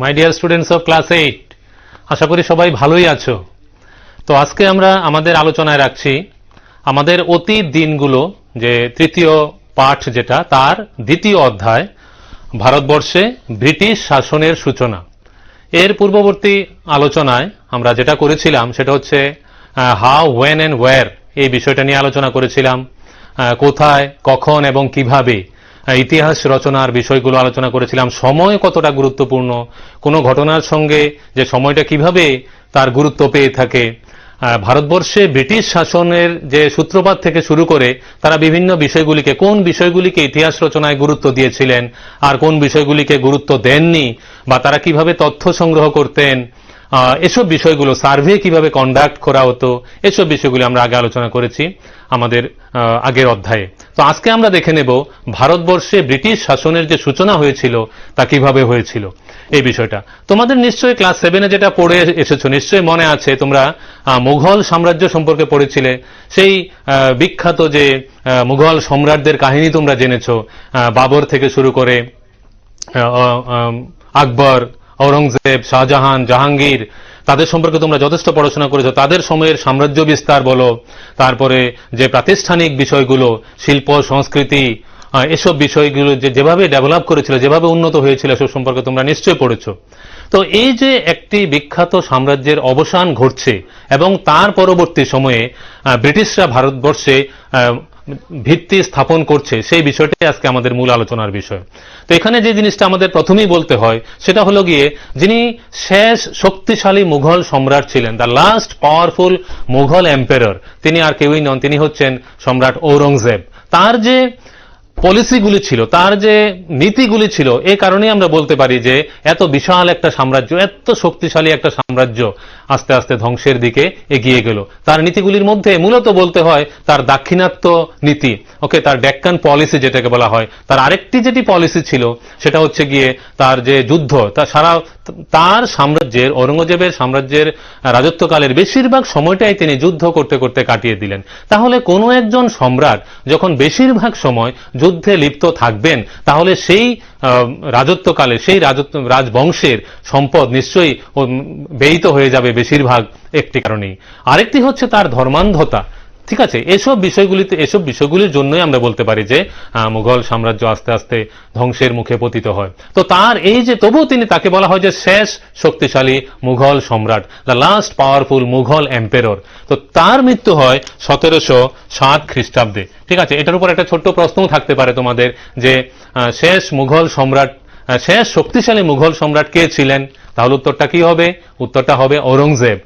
My dear students of class 8, আশা করি সবাই ভালোই আছো। তো আজকে আমরা আমাদের আলোচনায় রাখছি আমাদের অতীত দিনগুলো, যে তৃতীয় পাঠ যেটা, তার দ্বিতীয় অধ্যায়, ভারতবর্ষে ব্রিটিশ শাসনের সূচনা। এর পূর্ববর্তী আলোচনায় আমরা যেটা করেছিলাম সেটা হচ্ছে হাউ, ওয়েন অ্যান্ড ওয়্যার, এই বিষয়টা নিয়ে আলোচনা করেছিলাম। কোথায়, কখন এবং কিভাবে ইতিহাস রচনার বিষয়গুলো আলোচনা করেছিলাম। সময় কতটা গুরুত্বপূর্ণ, কোনো ঘটনার সঙ্গে যে সময়টা কিভাবে তার গুরুত্ব পেয়ে থাকে। ভারতবর্ষে ব্রিটিশ শাসনের যে সূত্রপাত থেকে শুরু করে তারা বিভিন্ন বিষয়গুলিকে, কোন বিষয়গুলিকে ইতিহাস রচনায় গুরুত্ব দিয়েছিলেন আর কোন বিষয়গুলিকে গুরুত্ব দেননি, বা তারা কিভাবে তথ্য সংগ্রহ করতেন, এসব বিষয়গুলো, সার্ভে কিভাবে কন্ডাক্ট করা হতো, এসব বিষয়গুলো আমরা আগে আলোচনা করেছি আমাদের আগের অধ্যায়ে। তো আজকে আমরা দেখে নেব ভারতবর্ষে ব্রিটিশ শাসনের যে সূচনা হয়েছিল তা কিভাবে হয়েছিল এই বিষয়টা। তোমাদের নিশ্চয়ই ক্লাস 7-এ যেটা পড়ে এসেছো, নিশ্চয়ই মনে আছে, তোমরা মুঘল সাম্রাজ্য সম্পর্কে পড়েছিলে। সেই বিখ্যাত যে মুঘল সম্রাটদের কাহিনী তোমরা জেনেছো, বাবর থেকে শুরু করে আকবর, ঔরঙ্গজেব, শাহজাহান, জাহাঙ্গীর, তাদের সম্পর্কে তোমরা যথেষ্ট পড়াশোনা করেছো। তাদের সময়ের সাম্রাজ্য বিস্তার বলো, তারপরে যে প্রাতিষ্ঠানিক বিষয়গুলো, শিল্প সংস্কৃতি, এসব বিষয়গুলো যেভাবে ডেভেলপ করেছিল, যেভাবে উন্নত হয়েছিল, সব সম্পর্কে তোমরা নিশ্চয়ই পড়েছো। তো এই যে একটি বিখ্যাত সাম্রাজ্যের অবসান ঘটছে এবং তার পরবর্তী সময়ে ব্রিটিশরা ভারতবর্ষে ভিত্তি স্থাপন করছে, সেই বিষয়টাই আজকে আমাদের মূল আলোচনার বিষয়। তো এখানে যে জিনিসটা আমাদের প্রথমেই বলতে হয় সেটা হলো গিয়ে, যিনি শেষ শক্তিশালী মুঘল সম্রাট ছিলেন, the last powerful Mughal empire, তিনি আর কেউই নন, তিনি হচ্ছেন সম্রাট ঔরঙ্গজেব। তার যে পলিসিগুলি ছিল, তার যে নীতিগুলি ছিল, এই কারণেই আমরা বলতে পারি যে এত বিশাল একটা সাম্রাজ্য, এত শক্তিশালী একটা সাম্রাজ্য আস্তে আস্তে ধ্বংসের দিকে এগিয়ে গেল। তার নীতিগুলির মধ্যে মূলত বলতে হয় তার দাক্ষিণাত্য নীতি, তার ডেক্কান পলিসি যেটাকে বলা হয়। তার আরেকটি যেটি পলিসি ছিল সেটা হচ্ছে গিয়ে তার যে যুদ্ধ, তার সাম্রাজ্যের, ঔরঙ্গজেবের সাম্রাজ্যের রাজত্বকালের বেশিরভাগ সময়টাই তিনি যুদ্ধ করতে করতে কাটিয়ে দিলেন। তাহলে কোনো একজন সম্রাট যখন বেশিরভাগ সময় যুদ্ধে লিপ্ত থাকবেন, তাহলে সেই রাজত্বকালে সেই রাজবংশের সম্পদ নিশ্চয়ই ব্যয়িত হয়ে যাবে বেশিরভাগ একটি কারণেই। আরেকটি হচ্ছে তার ধর্মান্ধতা। ঠিক আছে, এসব বিষয়গুলির জন্যই আমরা বলতে পারি যে মুঘল সাম্রাজ্য আস্তে আস্তে ধ্বংসের মুখে পতিত হয়। তো তার এই যে, তবুও তাকে বলা হয় যে শেষ শক্তিশালী মুঘল সম্রাট, the last powerful Mughal empire. তো তার মৃত্যু হয় 1707 খ্রিস্টাব্দে। ঠিক আছে, এটার উপর একটা ছোট্ট প্রশ্নও থাকতে পারে তোমাদের, যে শেষ শক্তিশালী মুঘল সম্রাট কে ছিলেন? তাহলে উত্তরটা কি হবে? উত্তরটা হবে ঔরঙ্গজেব।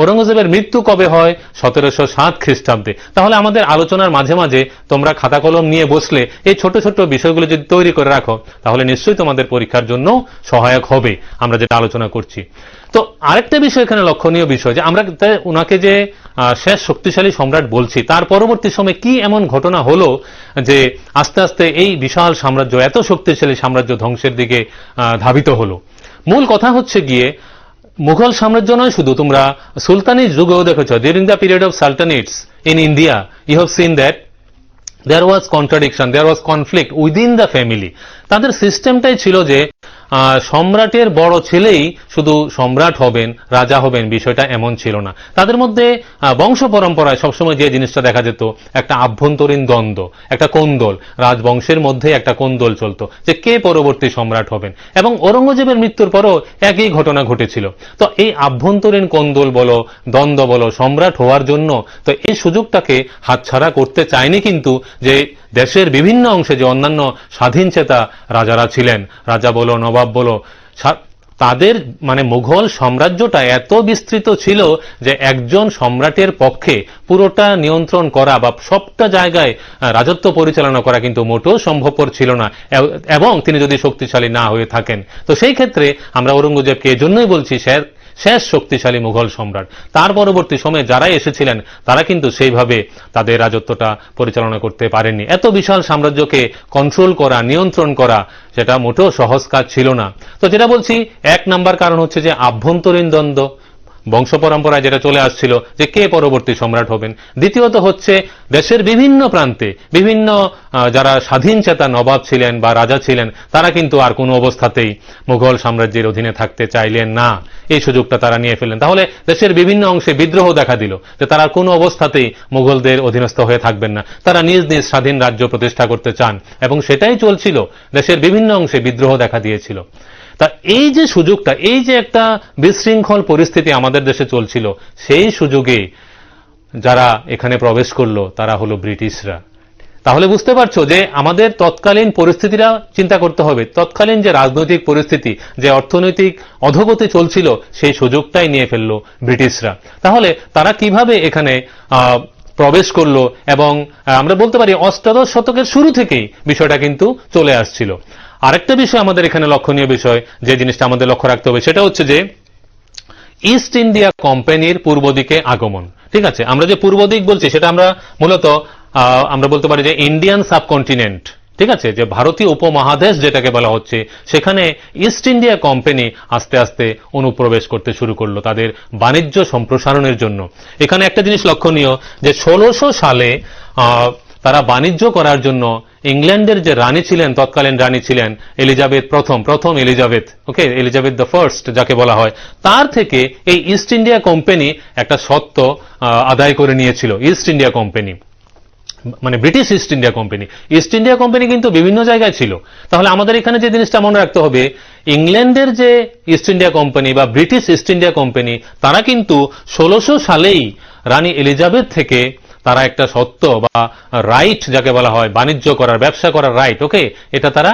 ঔরঙ্গজেবের মৃত্যু কবে হয়? 1707 খ্রিস্টাব্দে। তাহলে আমাদের আলোচনার মাঝে মাঝে তোমরা খাতা কলম নিয়ে বসলে এই ছোট ছোট বিষয়গুলো যদি তৈরি করে রাখো, তাহলে নিশ্চয়ই তোমাদের পরীক্ষার জন্য সহায়ক হবে আমরা যেটা আলোচনা করছি। তো আরেকটা বিষয় এখানে লক্ষণীয় বিষয়, যে আমরা ওনাকে যে শেষ শক্তিশালী সম্রাট বলছি, তার পরবর্তী সময়ে কি এমন ঘটনা হলো যে আস্তে আস্তে এই বিশাল সাম্রাজ্য, এত শক্তিশালী সাম্রাজ্য ধ্বংসের দিকে ধাবিত হলো। মূল কথা হচ্ছে গিয়ে, মুঘল সাম্রাজ্য নয় শুধু, তোমরা সুলতানি যুগেও দেখেছো, during the period of sultanates in India, you have seen that there was contradiction, there was conflict within the family. তাদের সিস্টেমটাই ছিল যে সম্রাটের বড় ছেলেই শুধু সম্রাট হবেন, রাজা হবেন, বিষয়টা এমন ছিল না। তাদের মধ্যে বংশ পরম্পরায় সবসময় যে জিনিসটা দেখা যেত, একটা আভ্যন্তরীণ দ্বন্দ্ব, একটা কোন্দল, রাজবংশের মধ্যে একটা কোন্দল চলতো যে কে পরবর্তী সম্রাট হবেন। এবং ঔরঙ্গজেবের মৃত্যুর পরও একই ঘটনা ঘটেছিল। তো এই আভ্যন্তরীণ কোন্দল বলো, দ্বন্দ্ব বলো, সম্রাট হওয়ার জন্য তো এই সুযোগটাকে হাতছাড়া করতে চায়নি কিন্তু যে দেশের বিভিন্ন অংশে যে অন্যান্য স্বাধীনচেতা রাজারা ছিলেন, রাজা বলো, নবাব বলো, তাদের মুঘল সাম্রাজ্যটা এত বিস্তৃত ছিল যে একজন সম্রাটের পক্ষে পুরোটা নিয়ন্ত্রণ করা বা সবটা জায়গায় রাজত্ব পরিচালনা করা কিন্তু মোটেও সম্ভবপর ছিল না, এবং তিনি যদি শক্তিশালী না হয়ে থাকেন। তো সেই ক্ষেত্রে আমরা ঔরঙ্গজেবকে এজন্যই বলছি শেষ শক্তিশালী মুঘল সম্রাট। তার পরবর্তী সময়ে যারা এসেছিলেন তারা কিন্তু সেইভাবে তাদের রাজত্বটা পরিচালনা করতে পারেননি। এত বিশাল সাম্রাজ্যকে কন্ট্রোল করা, নিয়ন্ত্রণ করা, সেটা মোটেও সহজ কাজ ছিল না। তো যেটা বলছি, 1 নাম্বার কারণ হচ্ছে যে আভ্যন্তরীণ দ্বন্দ্ব। বংশ পরম্পরায় যেটা চলে আসছিল যে কে পরবর্তী সম্রাট হবেন। দ্বিতীয়ত হচ্ছে দেশের বিভিন্ন প্রান্তে বিভিন্ন যারা স্বাধীন চেতা নবাব ছিলেন বা রাজা ছিলেন তারা কিন্তু আর কোনো অবস্থাতেই মুঘল সাম্রাজ্যের অধীনে থাকতে চাইলেন না, এই সুযোগটা তারা নিয়ে ফেললেন। তাহলে দেশের বিভিন্ন অংশে বিদ্রোহ দেখা দিল যে তারা কোনো অবস্থাতেই মুঘলদের অধীনস্থ হয়ে থাকবেন না, তারা নিজ নিজ স্বাধীন রাজ্য প্রতিষ্ঠা করতে চান এবং সেটাই চলছিল। দেশের বিভিন্ন অংশে বিদ্রোহ দেখা দিয়েছিল। তা এই যে সুযোগটা, এই যে একটা বিশৃঙ্খল পরিস্থিতি আমাদের দেশে চলছিল, সেই সুযোগে যারা এখানে প্রবেশ করলো তারা হলো ব্রিটিশরা। তাহলে বুঝতে পারছো যে আমাদের তৎকালীন পরিস্থিতিটা চিন্তা করতে হবে। তৎকালীন যে রাজনৈতিক পরিস্থিতি, যে অর্থনৈতিক অধোগতি চলছিল, সেই সুযোগটাই নিয়ে ফেললো ব্রিটিশরা। তাহলে তারা কিভাবে এখানে প্রবেশ করলো এবং আমরা বলতে পারি অষ্টাদশ শতকের শুরু থেকেই বিষয়টা কিন্তু চলে আসছিল। আরেকটা বিষয় আমাদের এখানে লক্ষণীয় বিষয়, যে জিনিসটা আমাদের লক্ষ্য রাখতে হবে, সেটা হচ্ছে যে ইস্ট ইন্ডিয়া কোম্পানির পূর্ব দিকে আগমন। ঠিক আছে, আমরা যে পূর্ব দিক বলছি সেটা আমরা মূলত আমরা বলতে পারি যে ইন্ডিয়ান সাবকন্টিনেন্ট, ঠিক আছে, যে ভারতীয় উপমহাদেশ যেটাকে বলা হচ্ছে, সেখানে ইস্ট ইন্ডিয়া কোম্পানি আস্তে আস্তে অনুপ্রবেশ করতে শুরু করলো তাদের বাণিজ্য সম্প্রসারণের জন্য। এখানে একটা জিনিস লক্ষণীয় যে 1600 সালে তারা বাণিজ্য করার জন্য ইংল্যান্ডের যে রানী ছিলেন, তৎকালীন রানী ছিলেন এলিজাবেথ প্রথম Elizabeth, okay, Elizabeth the first যাকে বলা হয়, তার থেকে এই ইস্ট ইন্ডিয়া কোম্পানি একটা সত্ত্ব আদায় করে নিয়েছিল। ইস্ট ইন্ডিয়া কোম্পানি মানে British East India company. East India company কিন্তু বিভিন্ন জায়গায় ছিল। তাহলে আমাদের এখানে যে জিনিসটা মনে রাখতে হবে, ইংল্যান্ডের যে ইস্ট ইন্ডিয়া কোম্পানি বা ব্রিটিশ ইস্ট ইন্ডিয়া কোম্পানি, তারা কিন্তু 1600 সালেই রানী এলিজাবেথ থেকে তারা একটা সত্ত্ব বা রাইট যাকে বলা হয়, বাণিজ্য করার, ব্যবসা করার রাইট, ওকে, এটা তারা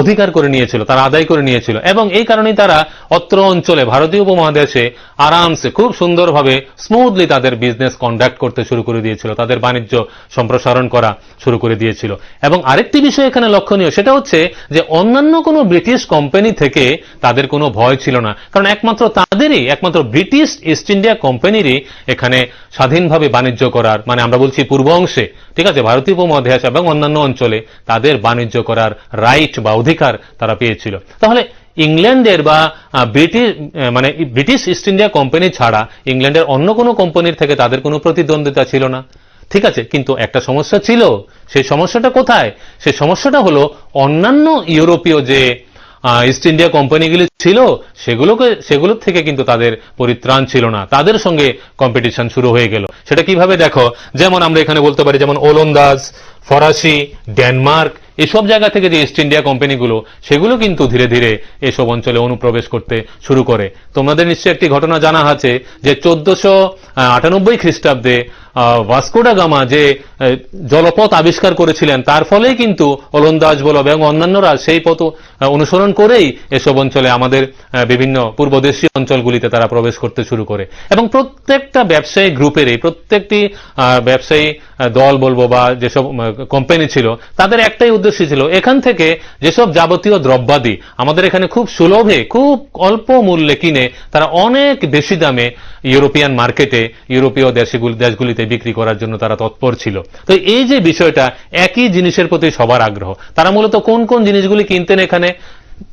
অধিকার করে নিয়েছিল, তারা আদায় করে নিয়েছিল। এবং এই কারণেই তারা অত্র অঞ্চলে ভারতীয় উপমহাদেশে আরামসে খুব সুন্দরভাবে স্মুথলি তাদের বিজনেস কন্ডাক্ট করতে শুরু করে দিয়েছিল, তাদের বাণিজ্য সম্প্রসারণ করা শুরু করে দিয়েছিল। এবং আরেকটি বিষয় এখানে লক্ষণীয়, সেটা হচ্ছে যে অন্যান্য কোনো ব্রিটিশ কোম্পানি থেকে তাদের কোনো ভয় ছিল না, কারণ একমাত্র ব্রিটিশ ইস্ট ইন্ডিয়া কোম্পানিরই এখানে স্বাধীনভাবে বাণিজ্য করার, মানে আমরা বলছি পূর্ব অংশে, ঠিক আছে, ভারতীয় উপমহাদেশ এবং অন্যান্য অঞ্চলে তাদের বাণিজ্য করার রাইট বা অধিকার তারা পেয়েছিল। তাহলে ইংল্যান্ডের বা ব্রিটিশ ইস্ট ইন্ডিয়া কোম্পানি ছাড়া ইংল্যান্ডের অন্য কোনো কোম্পানির থেকে তাদের কোনো প্রতিদ্বন্দ্বিতা ছিল না। ঠিক আছে, কিন্তু একটা সমস্যা ছিল। সেই সমস্যাটা কোথায়? সেই সমস্যাটা হলো অন্যান্য ইউরোপীয় যে ইস্ট ইন্ডিয়া কোম্পানিগুলি ছিল, সেগুলোর থেকে কিন্তু তাদের পরিত্রাণ ছিল না, তাদের সঙ্গে কম্পিটিশন শুরু হয়ে গেল। সেটা কিভাবে দেখো, যেমন আমরা এখানে বলতে পারি যেমন ওলন্দাজ, ফরাসি, ডেনমার্ক, এসব জায়গা থেকে যে ইস্ট ইন্ডিয়া কোম্পানিগুলো, সেগুলো কিন্তু ধীরে ধীরে এসব অঞ্চলে অনুপ্রবেশ করতে শুরু করে। তোমাদের নিশ্চয়ই একটি ঘটনা জানা আছে যে 1498 খ্রিস্টাব্দে ভাস্কো ডা গামা যে জলপথ আবিষ্কার করেছিলেন, তার ফলেই কিন্তু ওলন্দাজ বলো এবং অন্যান্যরা সেই পথ অনুসরণ করেই এসব অঞ্চলে আমাদের বিভিন্ন পূর্বদেশীয় অঞ্চলগুলিতে তারা প্রবেশ করতে শুরু করে। এবং প্রত্যেকটা ব্যবসায়ী গ্রুপেরই, প্রত্যেকটি ব্যবসায়ী দল বলবো বা যেসব কোম্পানি ছিল, তাদের একটাই উদ্দেশ্য ছিল এখান থেকে যেসব যাবতীয় দ্রব্যাদি আমাদের এখানে খুব সুলভে, খুব অল্প মূল্যে কিনে তারা অনেক বেশি দামে ইউরোপিয়ান মার্কেটে, ইউরোপীয় দেশগুলিতে বিক্রি করার জন্য তারা তৎপর ছিল। তো এই যে বিষয়টা, একই জিনিসের প্রতি সবার আগ্রহ, তারা মূলত কোন কোন জিনিসগুলি কিনতেন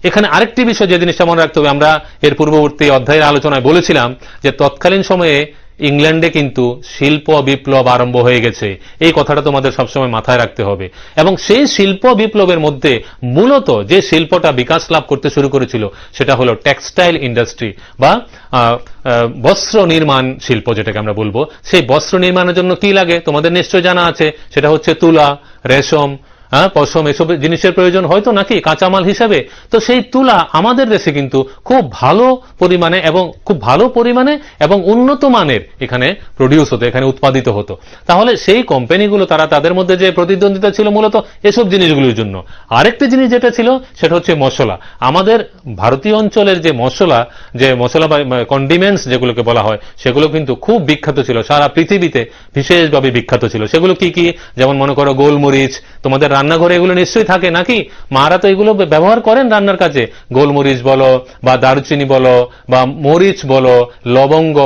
এখানে আরেকটি বিষয় যে জিনিসটা মনে রাখতে হবে, আমরা এর পূর্ববর্তী অধ্যায়ের আলোচনায় বলেছিলাম যে তৎকালীন সময়ে ইংল্যান্ডে কিন্তু শিল্প বিপ্লব আরম্ভ হয়ে গেছে। এই কথাটা তোমাদের সবসময় মাথায় রাখতে হবে। এবং সেই শিল্প বিপ্লবের মধ্যে মূলত যে শিল্পটা বিকাশ লাভ করতে শুরু করেছিল সেটা হলো টেক্সটাইল ইন্ডাস্ট্রি বা বস্ত্র নির্মাণ শিল্প, যেটাকে আমরা বলবো। সেই বস্ত্র নির্মাণের জন্য কি লাগে তোমাদের নিশ্চয় জানা আছে, সেটা হচ্ছে তুলা, রেশম, পশম, এসব জিনিসের প্রয়োজন হয়তো নাকি কাঁচামাল হিসেবে। তো সেই তুলা আমাদের দেশে কিন্তু খুব ভালো পরিমাণে এবং উন্নত মানের এখানে প্রডিউস হতো, এখানে উৎপাদিত হতো। তাহলে সেই কোম্পানিগুলো তাদের মধ্যে যে প্রতিদ্বন্দ্বিতা ছিল মূলত এসব জিনিসগুলির জন্য। আরেকটি জিনিস যেটা ছিল সেটা হচ্ছে মশলা। আমাদের ভারতীয় অঞ্চলের যে মশলা বা কন্ডিমেন্টস যেগুলোকে বলা হয়, সেগুলো কিন্তু খুব বিখ্যাত ছিল, সারা পৃথিবীতে বিশেষভাবে বিখ্যাত ছিল। সেগুলো কি কি? যেমন মনে করো গোলমরিচ, তোমাদের রান্নাঘরে এগুলো নিশ্চয়ই থাকে নাকি? মারা তো এগুলো ব্যবহার করেন রান্নার কাজে। গোলমরিচ বলো বা দারুচিনি বলো বা মরিচ বলো, লবঙ্গ,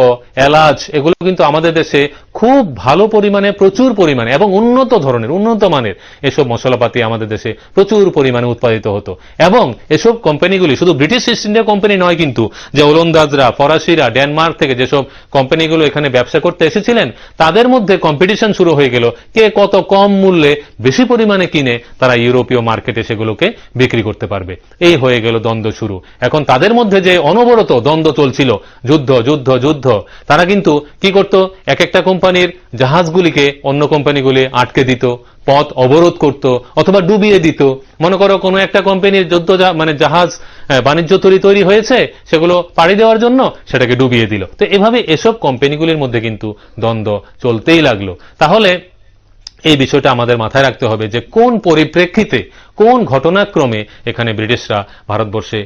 এলাচ, এগুলো কিন্তু আমাদের দেশে খুব ভালো পরিমাণে, প্রচুর পরিমাণে এবং উন্নত ধরনের, উন্নত মানের এসব মশলাপাতি আমাদের দেশে প্রচুর পরিমাণে উৎপাদিত হতো। এবং এসব কোম্পানিগুলি শুধু ব্রিটিশ ইস্ট ইন্ডিয়া কোম্পানি নয় কিন্তু, যে ওলন্দাজরা, ফরাসিরা, ডেনমার্ক থেকে যেসব কোম্পানিগুলো এখানে ব্যবসা করতে এসেছিলেন, তাদের মধ্যে কম্পিটিশন শুরু হয়ে গেল কে কত কম মূল্যে বেশি পরিমাণে কিনে তারা ইউরোপীয় মার্কেটে সেগুলোকে বিক্রি করতে পারবে। এই হয়ে গেল দ্বন্দ্ব শুরু। এখন তাদের মধ্যে যে অনবরত দ্বন্দ্ব চলছিল, যুদ্ধ যুদ্ধ যুদ্ধ, তারা কিন্তু কি করত, এক একটা কোম্পানির জাহাজগুলিকে অন্য কোম্পানিগুলি আটকে দিত, পথ অবরোধ করত অথবা ডুবিয়ে দিত। মনে করো কোনো একটা কোম্পানির মানে জাহাজ বাণিজ্য তৈরি হয়েছে, সেগুলো পাড়ি দেওয়ার জন্য সেটাকে ডুবিয়ে দিল। তো এভাবে এসব কোম্পানিগুলির মধ্যে কিন্তু দ্বন্দ্ব চলতেই লাগলো। তাহলে এই বিষয়টা আমাদের মাথায় রাখতে হবে যে কোন পরিপ্রেক্ষিতে, কোন ঘটনাক্রমে এখানে ব্রিটিশরা ভারতবর্ষে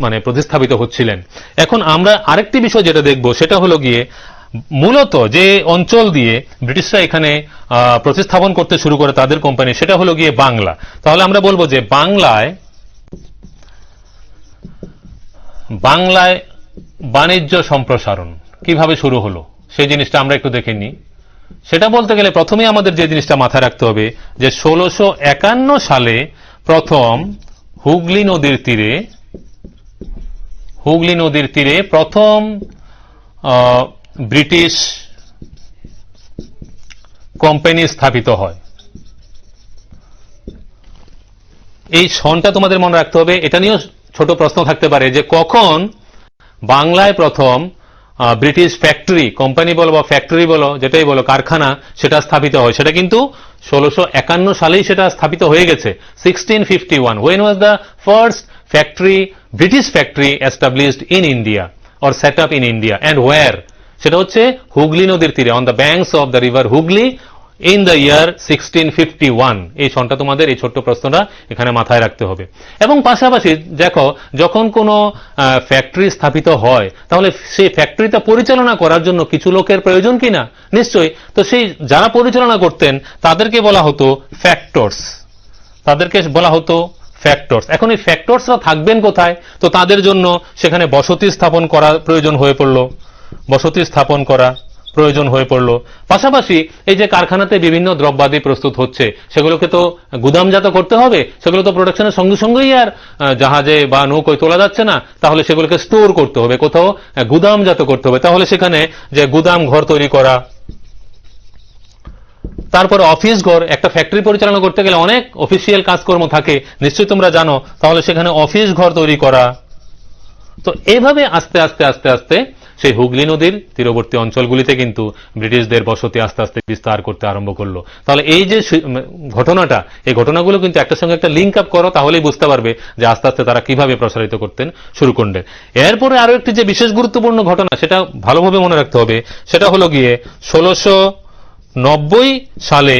মানে প্রতিস্থাপিত হচ্ছিলেন। এখন আমরা আরেকটি বিষয় যেটা দেখব সেটা হলো গিয়ে মূলত যে অঞ্চল দিয়ে ব্রিটিশরা এখানে প্রতিস্থাপন করতে শুরু করে তাদের কোম্পানি, সেটা হলো গিয়ে বাংলা। তাহলে আমরা বলবো যে বাংলায় বাণিজ্য সম্প্রসারণ কিভাবে শুরু হলো সেই জিনিসটা আমরা একটু দেখে নিই। সেটা বলতে গেলে প্রথমেই আমাদের যে জিনিসটা মাথায় রাখতে হবে যে 1651 সালে প্রথম হুগলি নদীর তীরে প্রথম ব্রিটিশ কোম্পানি স্থাপিত হয়। এই সনটা তোমাদের মনে রাখতে হবে। এটা নিয়েও ছোট প্রশ্ন থাকতে পারে যে কখন বাংলায় প্রথম ব্রিটিশ ফ্যাক্টরি, কোম্পানি বলো বা ফ্যাক্টরি বলো, যেটাই বলো, কারখানা, সেটা স্থাপিত হয়। সেটা কিন্তু 1651 সালেই সেটা স্থাপিত হয়ে গেছে। 1651 when was the first British factory established in India or set up in India and where? সেটা হচ্ছে হুগলি নদীর তীরে, on the banks of the river Hugli in the year 1651। এই সনটা তোমাদের এই ছোট্ট প্রশ্নটা এখানে মাথায় রাখতে হবে। এবং পাশাপাশি দেখো, যখন কোনো ফ্যাক্টরি স্থাপিত হয় তাহলে সেই ফ্যাক্টরিটা পরিচালনা করার জন্য কিছু লোকের প্রয়োজন কিনা? নিশ্চয়ই। তো সেই যারা পরিচালনা করতেন তাদেরকে বলা হতো ফ্যাক্টরস, এখন এই ফ্যাক্টরসরা থাকবেন কোথায়? তো তাদের জন্য সেখানে বসতি স্থাপন করা প্রয়োজন হয়ে পড়লো। পাশাপাশি এই যে কারখানাতে বিভিন্ন দ্রব্যাদি প্রস্তুত হচ্ছে, সেগুলোকে তো গুদামজাত করতে হবে। সেগুলো তো প্রোডাকশনের সঙ্গে সঙ্গেই আর জাহাজে বা নৌকোয় তোলা যাচ্ছে না, তাহলে সেগুলোকে স্টোর করতে হবে, কোথাও গুদামজাত করতে হবে। তাহলে সেখানে যে গুদাম ঘর তৈরি করা, তারপরে অফিস ঘর, একটা ফ্যাক্টরি পরিচালনা করতে গেলে অনেক অফিসিয়াল কাজকর্ম থাকে, নিশ্চয়ই তোমরা জানো। তাহলে সেখানে অফিস ঘর তৈরি করা। তো এইভাবে আস্তে আস্তে আস্তে আস্তে সেই হুগলি নদীর তীরবর্তী অঞ্চলগুলিতে কিন্তু ব্রিটিশদের বসতি আস্তে আস্তে বিস্তার করতে আরম্ভ করলো। তাহলে এই যে ঘটনাটা, এই ঘটনাগুলো কিন্তু একটার সঙ্গে একটা লিঙ্ক আপ করো, তাহলেই বুঝতে পারবে যে আস্তে আস্তে তারা কিভাবে প্রসারিত করতেন শুরু করলেন। এরপরে আরো একটি যে বিশেষ গুরুত্বপূর্ণ ঘটনা, সেটা ভালোভাবে মনে রাখতে হবে। সেটা হলো গিয়ে 1690 সালে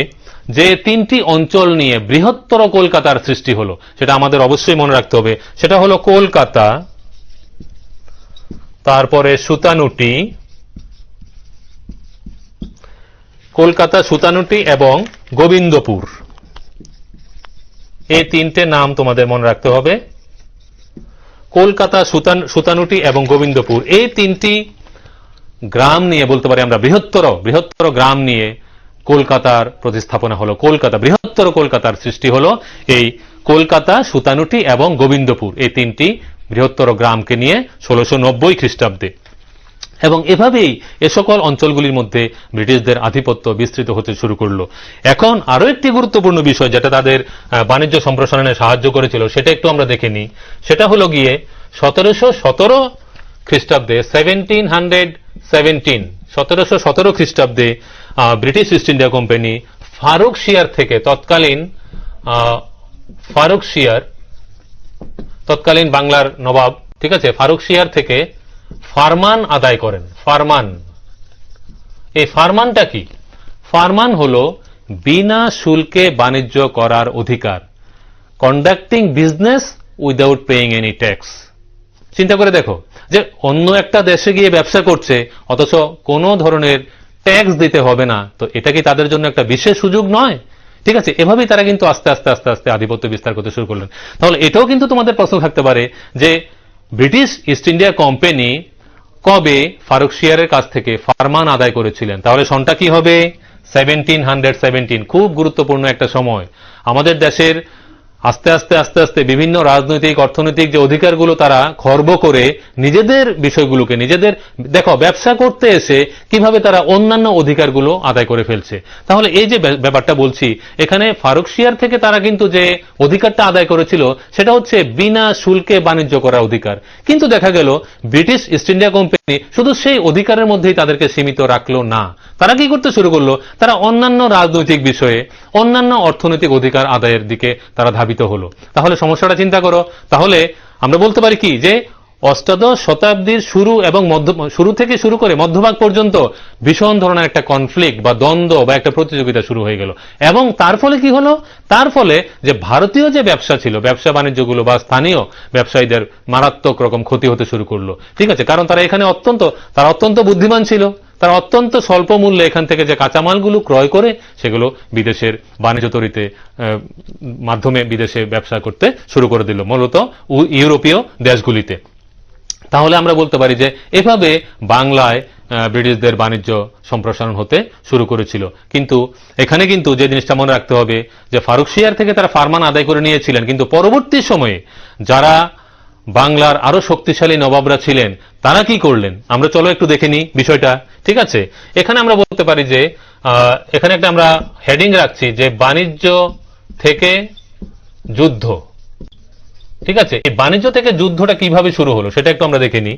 যে তিনটি অঞ্চল নিয়ে বৃহত্তর কলকাতার সৃষ্টি হলো, সেটা আমাদের অবশ্যই মনে রাখতে হবে। সেটা হলো কলকাতা, তারপরে সুতানুটি, এবং গোবিন্দপুর। এই তিনটে নাম তোমাদের মনে রাখতে হবে। কলকাতা, সুতানুটি এবং গোবিন্দপুর, এই তিনটি গ্রাম নিয়ে বলতে পারি আমরা বৃহত্তর গ্রাম নিয়ে কলকাতার প্রতিস্থাপনা হলো। বৃহত্তর কলকাতার সৃষ্টি হলো এই কলকাতা, সুতানুটি এবং গোবিন্দপুর, এই তিনটি বৃহত্তর গ্রামকে নিয়ে 1690 খ্রিস্টাব্দে। এবং এভাবেই এ সকল অঞ্চলগুলির মধ্যে ব্রিটিশদের আধিপত্য বিস্তৃত হতে শুরু করলো। এখন আরো একটি গুরুত্বপূর্ণ বিষয় যেটা তাদের বাণিজ্য সম্প্রসারণে সাহায্য করেছিল, সেটা একটু আমরা দেখে নিই। সেটা হলো গিয়ে 1717 খ্রিস্টাব্দে 1717 খ্রিস্টাব্দে ব্রিটিশ ইস্ট ইন্ডিয়া কোম্পানি ফারুকশিয়ার থেকে, তৎকালীন বাংলার নবাব, ঠিক আছে, ফারুকশিয়ার থেকে ফারমান আদায় করেন। এই ফারমানটা কি? ফারমান হলো বিনা শুল্কে বাণিজ্য করার অধিকার, conducting business without paying any tax. চিন্তা করে দেখো যে অন্য একটা দেশে গিয়ে ব্যবসা করছে, অথচ কোনো ধরনের ট্যাক্স দিতে হবে না। তো এটা কি তাদের জন্য একটা বিশেষ সুযোগ নয়? ঠিক আছে, এভাবেই তারা কিন্তু আস্তে আস্তে আস্তে আস্তে আধিপত্য বিস্তার করতে শুরু করলেন। তাহলে এটাও কিন্তু তোমাদের প্রশ্ন থাকতে পারে যে ব্রিটিশ ইস্ট ইন্ডিয়া কোম্পানি কবে ফারুকশিয়ারের কাছ থেকে ফারমান আদায় করেছিলেন? তাহলে সনটা কি হবে? 1717। খুব গুরুত্বপূর্ণ একটা সময়। আমাদের দেশের আস্তে আস্তে আস্তে আস্তে বিভিন্ন রাজনৈতিক অর্থনৈতিক যে অধিকারগুলো তারা খর্ব করে নিজেদের বিষয়গুলোকে নিজেদের, দেখো ব্যবসা করতে এসে কিভাবে তারা অন্যান্য অধিকারগুলো আদায় করে ফেলছে। তাহলে এই যে ব্যাপারটা বলছি, এখানে ফারুকশিয়ার থেকে তারা কিন্তু যে অধিকারটা আদায় করেছিল সেটা হচ্ছে বিনা শুল্কে বাণিজ্য করার অধিকার। কিন্তু দেখা গেল ব্রিটিশ ইস্ট ইন্ডিয়া কোম্পানি শুধু সেই অধিকারের মধ্যেই তাদেরকে সীমিত রাখলো না, তারা কি করতে শুরু করলো, তারা অন্যান্য রাজনৈতিক বিষয়ে অন্যান্য অর্থনৈতিক অধিকার আদায়ের দিকে তারা ধাবিত হলো। তাহলে সমস্যাটা চিন্তা করো। তাহলে আমরা বলতে পারি কি যে অষ্টাদশ শতাব্দীর শুরু থেকে শুরু করে মধ্যভাগ পর্যন্ত ভীষণ ধরনের একটা কনফ্লিক্ট বা দ্বন্দ্ব বা একটা প্রতিযোগিতা শুরু হয়ে গেল। এবং তার ফলে কি হলো, তার ফলে যে ভারতীয় যে ব্যবসা ছিল, ব্যবসা বাণিজ্যগুলো বা স্থানীয় ব্যবসায়ীদের মারাত্মক রকম ক্ষতি হতে শুরু করলো। ঠিক আছে, কারণ তারা এখানে অত্যন্ত বুদ্ধিমান ছিল। তারা অত্যন্ত স্বল্প মূল্যে এখান থেকে যে কাঁচামালগুলো ক্রয় করে সেগুলো বিদেশের বাণিজ্য তরিতে মাধ্যমে বিদেশে ব্যবসা করতে শুরু করে দিল, মূলত ইউরোপীয় দেশগুলিতে। তাহলে আমরা বলতে পারি যে এভাবে বাংলায় ব্রিটিশদের বাণিজ্য সম্প্রসারণ হতে শুরু করেছিল। কিন্তু এখানে কিন্তু যে জিনিসটা মনে রাখতে হবে যে ফারুকশিয়ার থেকে তারা ফারমান আদায় করে নিয়েছিলেন, কিন্তু পরবর্তী সময়ে যারা বাংলার আরো শক্তিশালী নবাবরা ছিলেন তারা কি করলেন আমরা চলো একটু দেখে নিই বিষয়টা। ঠিক আছে, এখানে আমরা বলতে পারি যে এখানে একটা আমরা হেডিং রাখছি যে বাণিজ্য থেকে যুদ্ধ। ঠিক আছে, এই বাণিজ্য থেকে যুদ্ধটা কিভাবে শুরু হলো সেটা একটু আমরা দেখে নিই।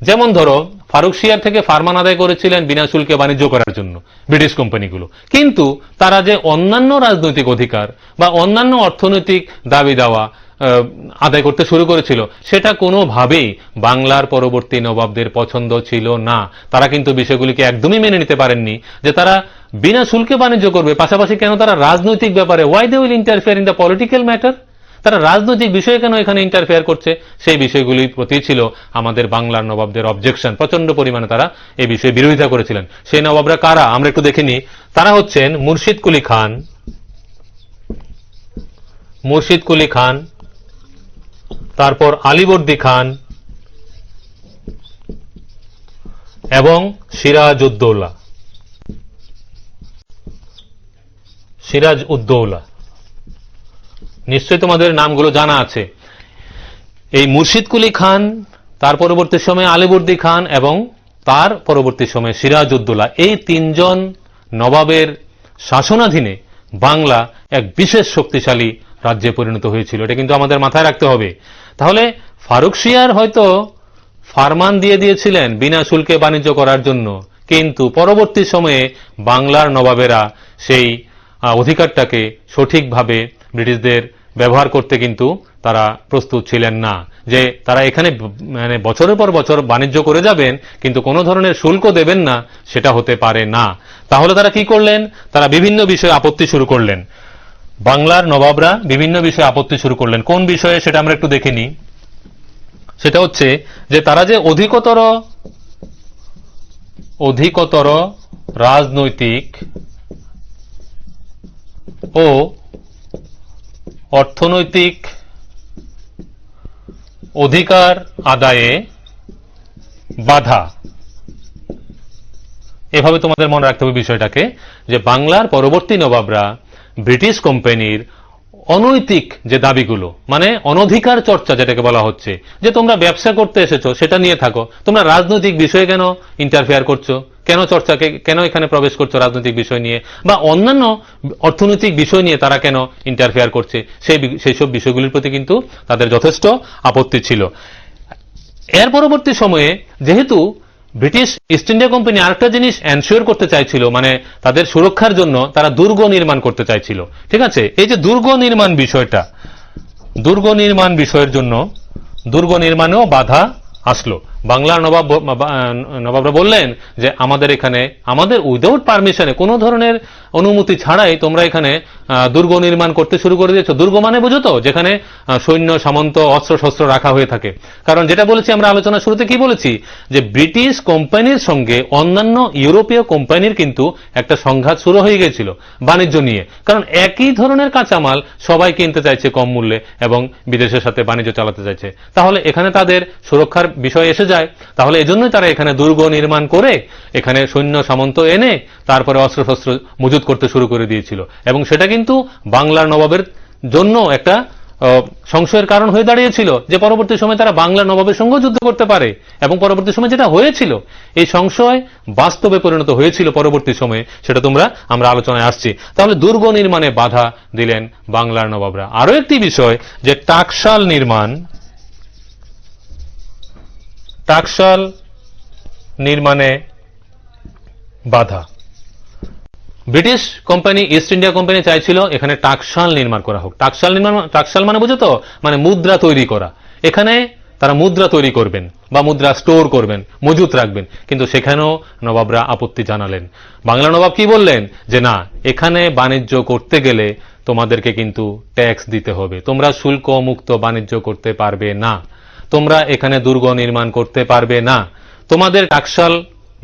যেমন ধরো ফারুকশিয়ার থেকে ফারমান আদায় করেছিলেন বিনা শুল্কে বাণিজ্য করার জন্য ব্রিটিশ কোম্পানিগুলো, কিন্তু তারা যে অন্যান্য রাজনৈতিক অধিকার বা অন্যান্য অর্থনৈতিক দাবি দাওয়া আদায় করতে শুরু করেছিল সেটা কোনোভাবেই বাংলার পরবর্তী নবাবদের পছন্দ ছিল না। তারা কিন্তু বিষয়গুলিকে একদমই মেনে নিতে পারেননি যে তারা বিনা শুল্কে বাণিজ্য করবে, পাশাপাশি কেন তারা রাজনৈতিক ব্যাপারে, why they will interfere in the political matter, তারা রাজনৈতিক বিষয়ে কেন এখানে ইন্টারফেয়ার করছে, সেই বিষয়গুলির প্রতি ছিল আমাদের বাংলার নবাবদের অবজেকশন। প্রচন্ড পরিমাণে তারা এই বিষয়ে বিরোধিতা করেছিলেন। সেই নবাবরা কারা আমরা একটু দেখে নিই। তারা হচ্ছেন মুর্শিদ কুলি খান, তারপর আলীবর্দী খান এবং সিরাজ উদ্দৌলা। নিশ্চয়ই তোমাদের নামগুলো জানা আছে। এই মুর্শিদ কুলি খান, তার পরবর্তী সময়ে আলীবর্দী খান এবং তার পরবর্তী সময়ে সিরাজ উদ্দৌলা, এই তিনজন নবাবের শাসনাধীনে বাংলা এক বিশেষ শক্তিশালী রাজ্যে পরিণত হয়েছিল। এটা কিন্তু আমাদের মাথায় রাখতে হবে। তাহলে ফারুকশিয়ার হয়তো ফারমান দিয়ে দিয়েছিলেন বিনা শুল্কে বাণিজ্য করার জন্য, কিন্তু পরবর্তী সময়ে বাংলার নবাবেরা সেই অধিকারটাকে সঠিকভাবে ব্রিটিশদের ব্যবহার করতে কিন্তু তারা প্রস্তুত ছিলেন না, যে তারা এখানে মানে বছরের পর বছর বাণিজ্য করে যাবেন কিন্তু কোনো ধরনের শুল্ক দেবেন না, সেটা হতে পারে না। তাহলে তারা কি করলেন, তারা বিভিন্ন বিষয়ে আপত্তি শুরু করলেন। বাংলার নবাবরা বিভিন্ন বিষয়ে আপত্তি শুরু করলেন। কোন বিষয়ে সেটা আমরা একটু দেখে নিই। সেটা হচ্ছে যে তারা যে অধিকতর রাজনৈতিক ও অর্থনৈতিক অধিকার আদায়ে বাধা, এভাবে তোমাদের মনে রাখতে হবে বিষয়টাকে, যে বাংলার পরবর্তী নবাবরা ব্রিটিশ কোম্পানির অনৈতিক যে দাবিগুলো, মানে অনধিকার চর্চা যেটাকে বলা হচ্ছে, যে তোমরা ব্যবসা করতে এসেছো সেটা নিয়ে থাকো, তোমরা রাজনৈতিক বিষয়ে কেন ইন্টারফেয়ার করছো, কেন এখানে প্রবেশ করছো রাজনৈতিক বিষয় নিয়ে, বা অন্যান্য অর্থনৈতিক বিষয় নিয়ে তারা কেন ইন্টারফেয়ার করছে, সেই সব বিষয়গুলির প্রতি কিন্তু তাদের যথেষ্ট আপত্তি ছিল। এর পরবর্তী সময়ে যেহেতু ব্রিটিশ ইস্ট ইন্ডিয়া কোম্পানি আরেকটা জিনিস এনশিওর করতে চাইছিল, মানে তাদের সুরক্ষার জন্য তারা দুর্গ নির্মাণ করতে চাইছিল। ঠিক আছে, এই যে দুর্গ নির্মাণ বিষয়ের জন্য দুর্গ নির্মাণেও বাধা আসলো। বাংলার নবাবরা বললেন যে আমাদের এখানে আমাদের উইদাউট পারমিশনে কোনো ধরনের অনুমতি ছাড়াই তোমরা এখানে দুর্গ নির্মাণ করতে শুরু করে দিয়েছো। দুর্গ মানে বুঝো তো, যেখানে সৈন্য সামন্ত অস্ত্র শস্ত্র রাখা হয়ে থাকে। কারণ যেটা বলেছি আমরা আলোচনা শুরুতে কি বলেছি, যে ব্রিটিশ কোম্পানির সঙ্গে অন্যান্য ইউরোপীয় কোম্পানির কিন্তু একটা সংঘাত শুরু হয়ে গেছিল বাণিজ্য নিয়ে। কারণ একই ধরনের কাঁচামাল সবাই কিনতে চাইছে কম মূল্যে এবং বিদেশের সাথে বাণিজ্য চালাতে চাইছে। তাহলে এখানে তাদের সুরক্ষার বিষয় এসে যায়। তাহলে এজন্যই তারা এখানে দুর্গ নির্মাণ করে এখানে সৈন্য সামন্ত এনে তারপরে অস্ত্রশস্ত্র মজুত করতে শুরু করে দিয়েছিল। এবং সেটা কিন্তু বাংলার নবাবের জন্য একটা সংশয়ের কারণ হয়ে দাঁড়িয়েছিল, যে পরবর্তী সময় তারা বাংলার নবাবের সঙ্গে যুদ্ধ করতে পারে। এবং পরবর্তী সময় যেটা হয়েছিল, এই সংশয় বাস্তবে পরিণত হয়েছিল পরবর্তী সময়ে, সেটা আমরা আলোচনায় আসছি। তাহলে দুর্গ নির্মাণে বাধা দিলেন বাংলার নবাবরা। আরো একটি বিষয়, যে টাকশাল নির্মাণে বাধা। British company, east India company চাইছিল এখানে টাকশাল নির্মাণ করা হোক। টাকশাল মানে বুঝো তো, মানে মুদ্রা তৈরি করা। এখানে তারা মুদ্রা তৈরি করবেন বা মুদ্রা স্টোর করবেন, মজুত রাখবেন। কিন্তু সেখানেও নবাবরা আপত্তি জানালেন। বাংলা নবাব কি বললেন, যে না, এখানে বাণিজ্য করতে গেলে তোমাদেরকে কিন্তু ট্যাক্স দিতে হবে, তোমরা শুল্ক মুক্ত বাণিজ্য করতে পারবে না, তোমরা এখানে দুর্গ নির্মাণ করতে পারবে না, তোমাদের টাকশাল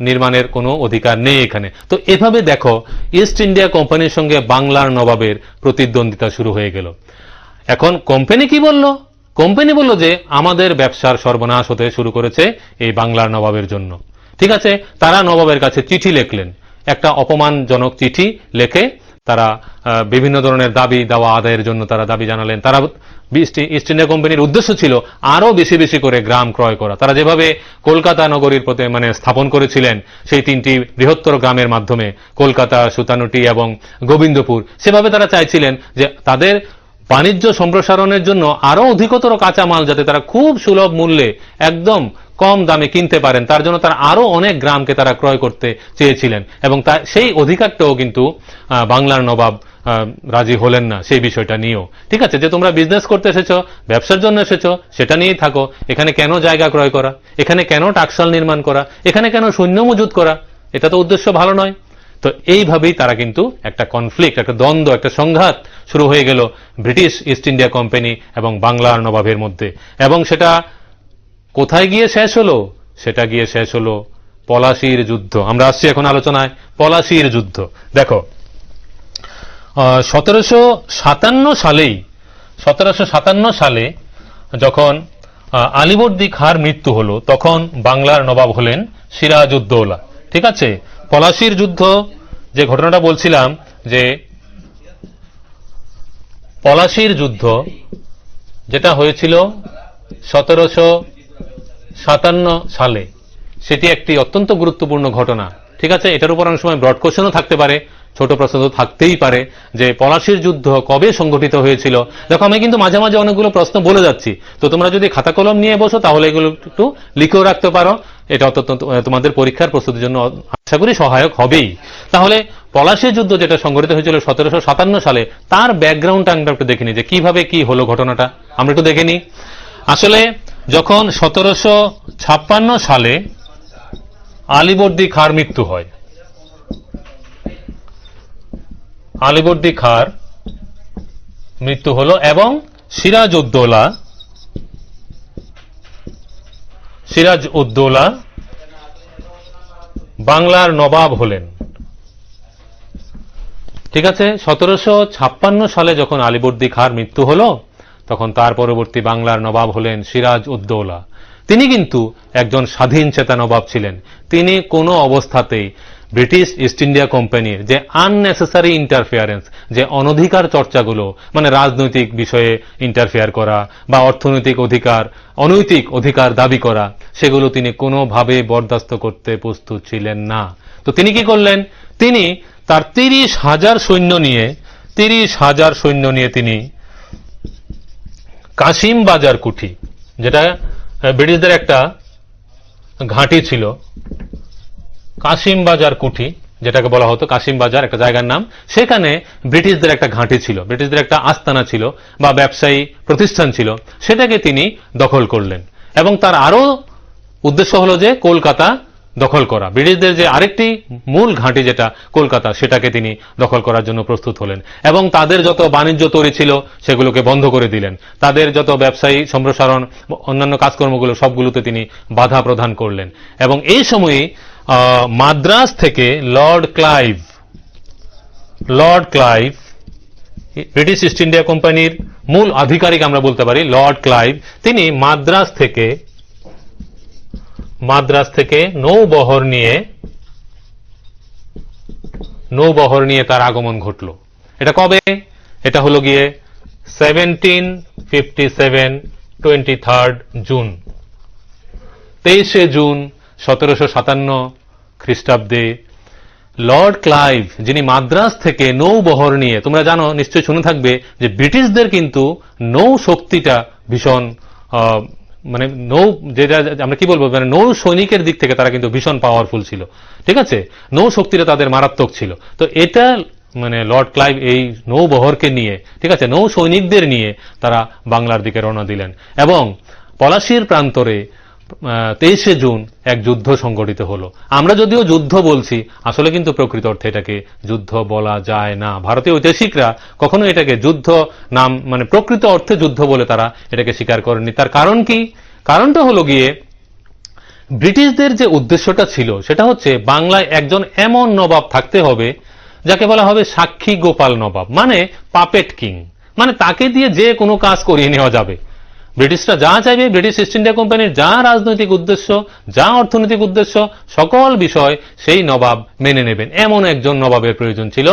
নির্মাণের কোনো অধিকার নেই এখানে। তো এভাবে দেখো, ইস্ট ইন্ডিয়া কোম্পানির সঙ্গে বাংলার নবাবের প্রতিদ্বন্দ্বিতা শুরু হয়ে গেল। এখন কোম্পানি কি বলল? কোম্পানি বলল যে আমাদের ব্যবসার সর্বনাশ হতে শুরু করেছে এই বাংলার নবাবের জন্য। ঠিক আছে, তারা নবাবের কাছে চিঠি লিখলেন, একটা অপমানজনক চিঠি লিখে তারা বিভিন্ন ধরনের দাবি দাওয়া আদায়ের জন্য তারা দাবি জানালেন। তারা ইস্ট ইন্ডিয়া কোম্পানির উদ্দেশ্য ছিল আরো বেশি বেশি করে গ্রাম ক্রয় করা। তারা যেভাবে কলকাতা নগরীর প্রতি স্থাপন করেছিলেন সেই তিনটি বৃহত্তর গ্রামের মাধ্যমে, কলকাতা, সুতানুটি এবং গোবিন্দপুর, সেভাবে তারা চাইছিলেন যে তাদের বাণিজ্য সম্প্রসারণের জন্য আরো অধিকতর কাঁচামাল যাতে তারা খুব সুলভ মূল্যে একদম কম দামে কিনতে পারেন, তার জন্য তারা আরো অনেক গ্রামকে তারা ক্রয় করতে চেয়েছিলেন। এবং সেই অধিকারটাও কিন্তু বাংলার নবাব রাজি হলেন না সেই বিষয়টা নিয়েও। ঠিক আছে, যে তোমরা বিজনেস করতে এসেছো, ব্যবসার জন্য এসেছো, সেটা নিয়েই থাকো। এখানে কেন জায়গা ক্রয় করা, এখানে কেন টাকশাল নির্মাণ করা, এখানে কেন সৈন্য মজুত করা, এটা তো উদ্দেশ্য ভালো নয়। তো এইভাবেই তারা কিন্তু একটা কনফ্লিক্ট, একটা দ্বন্দ্ব, একটা সংঘাত শুরু হয়ে গেল ব্রিটিশ ইস্ট ইন্ডিয়া কোম্পানি এবং বাংলার নবাবের মধ্যে। এবং সেটা কোথায় গিয়ে শেষ হলো? সেটা গিয়ে শেষ হলো পলাশীর যুদ্ধ। আমরা আসছি এখন আলোচনায় পলাশীর যুদ্ধ। দেখো, 1757 সালে যখন আলীবর্দী খাঁর মৃত্যু হলো, তখন বাংলার নবাব হলেন সিরাজউদ্দৌলা। ঠিক আছে, পলাশীর যুদ্ধ যে ঘটনাটা বলছিলাম, যে পলাশীর যুদ্ধ যেটা হয়েছিল 1757 সালে, সেটি একটি অত্যন্ত গুরুত্বপূর্ণ ঘটনা। ঠিক আছে, এটার উপর অনেক সময় ব্রড কোশ্চেনও থাকতে পারে, ছোট প্রশ্ন তো থাকতেই পারে, যে পলাশীর যুদ্ধ কবে সংঘটিত হয়েছিল। দেখো, আমি কিন্তু মাঝে মাঝে অনেকগুলো প্রশ্ন বলে যাচ্ছি, তো তোমরা যদি খাতা কলম নিয়ে বসো তাহলে এগুলো একটু লিখেও রাখতে পারো। এটা অত্যন্ত তোমাদের পরীক্ষার প্রস্তুতির জন্য আশা করি সহায়ক হবেই। তাহলে পলাশীর যুদ্ধ যেটা সংঘটিত হয়েছিল 1757 সালে, তার ব্যাকগ্রাউন্ডটা আমরা একটু দেখিনি, যে কিভাবে কি হলো ঘটনাটা আমরা একটু দেখে নিই। আসলে যখন 1756 সালে আলীবর্দী খাঁর মৃত্যু হয়, আলীবর্দী খাঁর মৃত্যু হলো এবং সিরাজউদ্দৌলা বাংলার নবাব হলেন। ঠিক আছে, 1756 সালে যখন আলীবর্দী খাঁর মৃত্যু হলো, তখন তার পরবর্তী বাংলার নবাব হলেন সিরাজউদ্দৌলা। তিনি কিন্তু একজন স্বাধীন চেতা নবাব ছিলেন। তিনি কোনো অবস্থাতেই ব্রিটিশ ইস্ট ইন্ডিয়া কোম্পানির যে আননেসেসারি ইন্টারফেয়ারেন্স, যে অনধিকার চর্চাগুলো, মানে রাজনৈতিক বিষয়ে ইন্টারফেয়ার করা বা অর্থনৈতিক অধিকার, অনৈতিক অধিকার দাবি করা, সেগুলো তিনি কোনোভাবে বরদাস্ত করতে প্রস্তুত ছিলেন না। তো তিনি কি করলেন? তিনি তার 30,000 সৈন্য নিয়ে তিনি কাশিম বাজার কুঠি, যেটা ব্রিটিশদের একটা ঘাঁটি ছিল, কাশিম বাজার কুঠি যেটাকে বলা হতো, কাশিম বাজার একটা জায়গার নাম, সেখানে ব্রিটিশদের একটা ঘাঁটি ছিল, ব্রিটিশদের একটা আস্তানা ছিল বা ব্যবসায়ী প্রতিষ্ঠান ছিল, সেটাকে তিনি দখল করলেন। এবং তার আরো উদ্দেশ্য হলো যে কলকাতা দখল করা। ব্রিটিশদের যে আরেকটি মূল ঘাঁটি যেটা কলকাতা, সেটাকে তিনি দখল করার জন্য প্রস্তুত হলেন এবং তাদের যত বাণিজ্য তৈরি ছিল সেগুলোকে বন্ধ করে দিলেন। তাদের যত ব্যবসায়ী সম্প্রসারণ, অন্যান্য কাজকর্মগুলো সবগুলোতে তিনি বাধা প্রদান করলেন। এবং এই সময়ে মাদ্রাজ থেকে Lord Clive British East India কোম্পানির মূল আধিকারিক আমরা বলতে পারি লর্ড ক্লাইভ, তিনি মাদ্রাজ থেকে নৌবহর নিয়ে তার আগমন ঘটল। এটা কবে? এটা হলো গিয়ে 1757 23 জুন, 23শে জুন 1757 খ্রিস্টাব্দে লর্ড ক্লাইভ, যিনি মাদ্রাজ থেকে নৌবহর নিয়ে, তোমরা জানো নিশ্চয়ই শুনে থাকবে যে ব্রিটিশদের কিন্তু নৌ শক্তিটা ভীষণ মানে যেটা আমরা কি বলবো, মানে নৌ সৈনিকের দিক থেকে তারা কিন্তু ভীষণ পাওয়ারফুল ছিল, ঠিক আছে, নৌ শক্তিটা তাদের মারাত্মক ছিল। তো এটা মানে লর্ড ক্লাইভ এই নৌবহরকে নিয়ে, ঠিক আছে, নৌ সৈনিকদের নিয়ে তারা বাংলার দিকে রওনা দিলেন এবং পলাশীর প্রান্তরে 23শে জুন এক যুদ্ধ সংঘটিত হলো। আমরা যদিও যুদ্ধ বলছি, আসলে কিন্তু প্রকৃত অর্থে এটাকে যুদ্ধ বলা যায় না। ভারতীয় ঐতিহাসিকরা কখনো এটাকে যুদ্ধ নাম মানে প্রকৃত অর্থে যুদ্ধ বলে তারা এটাকে স্বীকার করেননি। তার কারণ কি? কারণটা হলো গিয়ে ব্রিটিশদের যে উদ্দেশ্যটা ছিল সেটা হচ্ছে বাংলায় একজন এমন নবাব থাকতে হবে যাকে বলা হবে সাক্ষী গোপাল নবাব, মানে পাপেট কিং, মানে তাকে দিয়ে যে কোনো কাজ করিয়ে নেওয়া যাবে। ব্রিটিশরা যা চাইবে, ব্রিটিশ ইস্ট ইন্ডিয়া কোম্পানির যা রাজনৈতিক উদ্দেশ্য, যা অর্থনৈতিক উদ্দেশ্য, সকল বিষয় সেই নবাব মেনে নেবেন, এমন একজন নবাবের প্রয়োজন ছিল,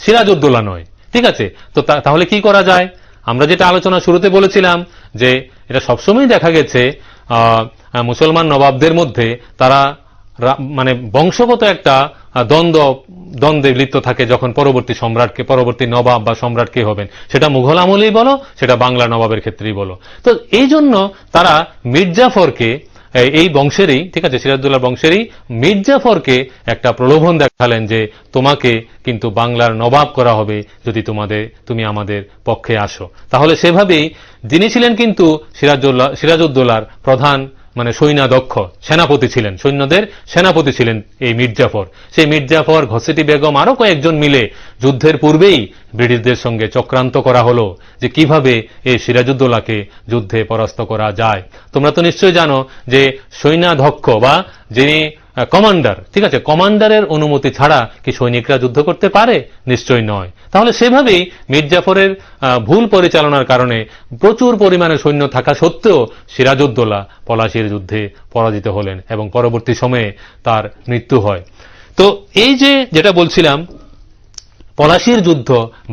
সিরাজউদ্দৌলা নয়। ঠিক আছে, তো তাহলে কি করা যায়? আমরা যেটা আলোচনা শুরুতে বলেছিলাম যে এটা সবসময় দেখা গেছে মুসলমান নবাবদের মধ্যে তারা মানে বংশগত একটা দ্বন্দ্বে লিপ্ত থাকে যখন পরবর্তী নবাব বা সম্রাট কে হবেন, সেটা মুঘল আমলেই বলো, সেটা বাংলা নবাবের ক্ষেত্রেই বলো। তো এই জন্য তারা মির্জাফরকে, এই বংশেরই, ঠিক আছে, সিরাজউদ্দৌলার বংশেরই মির্জাফরকে একটা প্রলোভন দেখালেন যে তোমাকে কিন্তু বাংলার নবাব করা হবে যদি তুমি আমাদের পক্ষে আসো। তাহলে সেভাবেই যিনি ছিলেন কিন্তু সিরাজউদ্দৌলার প্রধান মানে সৈন্যাধ্যক্ষ, সেনাপতি ছিলেন, সৈন্যদের সেনাপতি ছিলেন এই মির্জাফর। সেই মির্জাফর, ঘসেটি বেগম আরো কয়েকজন মিলে যুদ্ধের পূর্বেই ব্রিটিশদের সঙ্গে চক্রান্ত করা হলো যে কিভাবে এই সিরাজউদ্দৌলাকে যুদ্ধে পরাস্ত করা যায়। তোমরা তো নিশ্চয়ই জানো যে সৈন্যাধ্যক্ষ বা যিনি কমান্ডার, ঠিক আছে, কমান্ডারের অনুমতি ছাড়া কি সৈনিকরা যুদ্ধ করতে পারে? নিশ্চয়ই নয়। তাহলে সেভাবেই মির্জাফরের ভুল পরিচালনার কারণে প্রচুর পরিমাণে সৈন্য থাকা সত্ত্বেও সিরাজউদ্দৌলা পলাশীর যুদ্ধে পরাজিত হলেন এবং পরবর্তী সময়ে তার মৃত্যু হয়। তো এই যেটা বলছিলাম, পলাশীর যুদ্ধ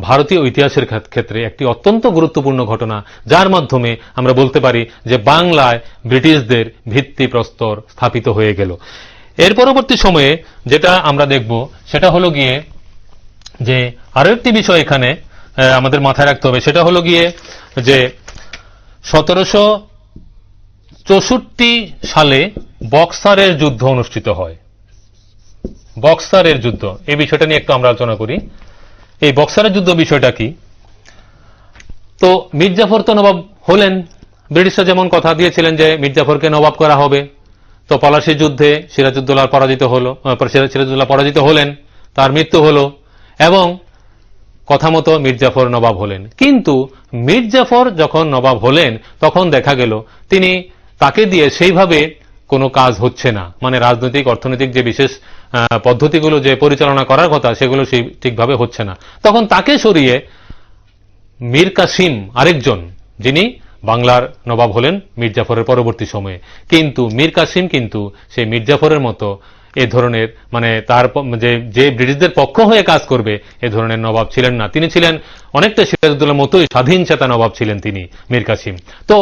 ভারতীয় ইতিহাসের ক্ষেত্রে একটি অত্যন্ত গুরুত্বপূর্ণ ঘটনা, যার মাধ্যমে আমরা বলতে পারি যে বাংলায় ব্রিটিশদের ভিত্তিপ্রস্তর স্থাপিত হয়ে গেল। এর পরবর্তী সময়ে যেটা আমরা দেখব সেটা হলো গিয়ে যে আরো একটি বিষয় এখানে আমাদের মাথায় রাখতে হবে, সেটা হলো গিয়ে যে 1764 সালে বক্সারের যুদ্ধ অনুষ্ঠিত হয়। বক্সারের যুদ্ধ, এই বিষয়টা নিয়ে একটু আমরা আলোচনা করি। এই বক্সারের যুদ্ধ বিষয়টা কি? তো মির্জাফর তো নবাব হলেন, ব্রিটিশরা যেমন কথা দিয়েছিলেন যে মির্জাফরকে নবাব করা হবে। তো পলাশীর যুদ্ধে সিরাজউদ্দৌলা পরাজিত হলেন, তার মৃত্যু হলো এবং কথা মতো মির্জাফর নবাব হলেন। কিন্তু মির্জাফর যখন নবাব হলেন তখন দেখা গেল তাকে দিয়ে সেইভাবে কোনো কাজ হচ্ছে না, মানে রাজনৈতিক অর্থনৈতিক যে বিশেষ পদ্ধতিগুলো যে পরিচালনা করার কথা সেগুলো সেই ঠিকভাবে হচ্ছে না। তখন তাকে সরিয়ে মীর কাসিম আরেকজন, যিনি বাংলার নবাব হলেন মির্জাফরের পরবর্তী সময়ে। কিন্তু মীর কাসিম কিন্তু সেই মির্জাফরের মতো এ ধরনের মানে তার যে ব্রিটিশদের পক্ষ হয়ে কাজ করবে এ ধরনের নবাব ছিলেন না। তিনি ছিলেন অনেকটা সিরাজউদ্দৌলার মতোই স্বাধীন চেতা নবাব ছিলেন তিনি, মীর কাসিম। তো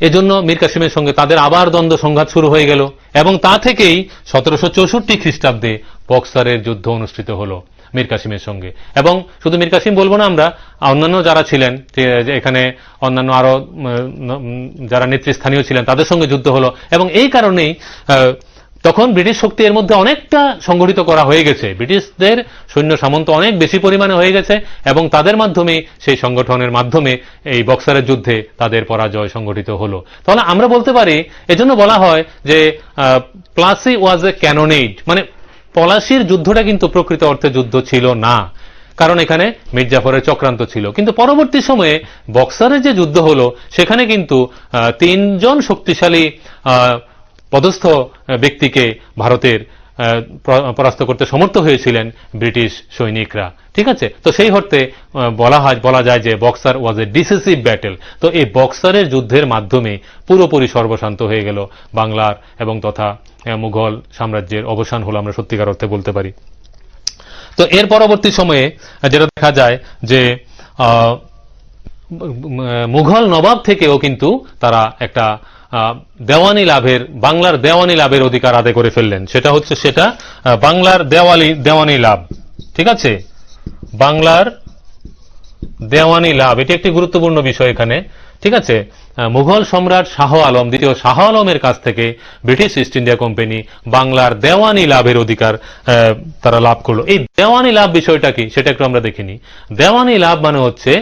এজন্য মীর কাসিমের সঙ্গে তাদের আবার দ্বন্দ্ব সংঘাত শুরু হয়ে গেল এবং তা থেকেই 1764 খ্রিস্টাব্দে বক্সারের যুদ্ধ অনুষ্ঠিত হলো মীর কাসিমের সঙ্গে। এবং শুধু মীর কাসিম বলবো না, আমরা অন্যান্য যারা ছিলেন এখানে, অন্যান্য আরো যারা নেতৃস্থানীয় ছিলেন তাদের সঙ্গে যুদ্ধ হলো এবং এই কারণেই তখন ব্রিটিশ শক্তি এর মধ্যে অনেকটা সংগঠিত করা হয়ে গেছে, ব্রিটিশদের সৈন্য সামন্ত অনেক বেশি পরিমাণে হয়ে গেছে এবং তাদের মাধ্যমে, সেই সংগঠনের মাধ্যমে এই বক্সারের যুদ্ধে তাদের পরাজয় সংগঠিত হলো। তাহলে আমরা বলতে পারি, এজন্য বলা হয় যে প্লাসি ওয়াজ এ ক্যানোনেড, মানে পলাশির যুদ্ধটা কিন্তু প্রকৃত অর্থে যুদ্ধ ছিল না, কারণ এখানে মীর জাফরের চক্রান্ত ছিল। কিন্তু পরবর্তী সময়ে বক্সারের যে যুদ্ধ হলো সেখানে কিন্তু তিনজন শক্তিশালী পদস্থ ব্যক্তিকে ভারতের পরাস্ত করতে সমর্থ হয়েছিলেন ব্রিটিশ সৈনিকরা। ঠিক আছে, তো সেই অর্থে বলা যায় যে বক্সার ওয়াজ এ ডিসিসিভ ব্যাটেল। তো এই বক্সারের যুদ্ধের মাধ্যমে পুরোপুরি সর্বশান্ত হয়ে গেল বাংলার এবং তথা মুঘল সাম্রাজ্যের অবসান হলো, আমরা সত্যিকার অর্থে বলতে পারি। তো এর পরবর্তী সময়ে যেটা দেখা যায় যে মুঘল নবাব থেকেও কিন্তু তারা একটা দেওয়ানি লাভের, বাংলার দেওয়ানি লাভের অধিকার আদায় করে ফেললেন। সেটা হচ্ছে বাংলার দেওয়ানি লাভ। ঠিক আছে, বাংলার দেওয়ানি লাভ, এটি একটি গুরুত্বপূর্ণ বিষয় এখানে। ঠিক আছে, মুঘল সম্রাট শাহ আলম, দ্বিতীয় শাহ আলমের কাছ থেকে ব্রিটিশ ইস্ট ইন্ডিয়া কোম্পানি বাংলার দেওয়ানি লাভের অধিকার তারা লাভ করলো। এই দেওয়ানি লাভ বিষয়টা কি সেটা একটু আমরা দেখিনি। দেওয়ানি লাভ মানে হচ্ছে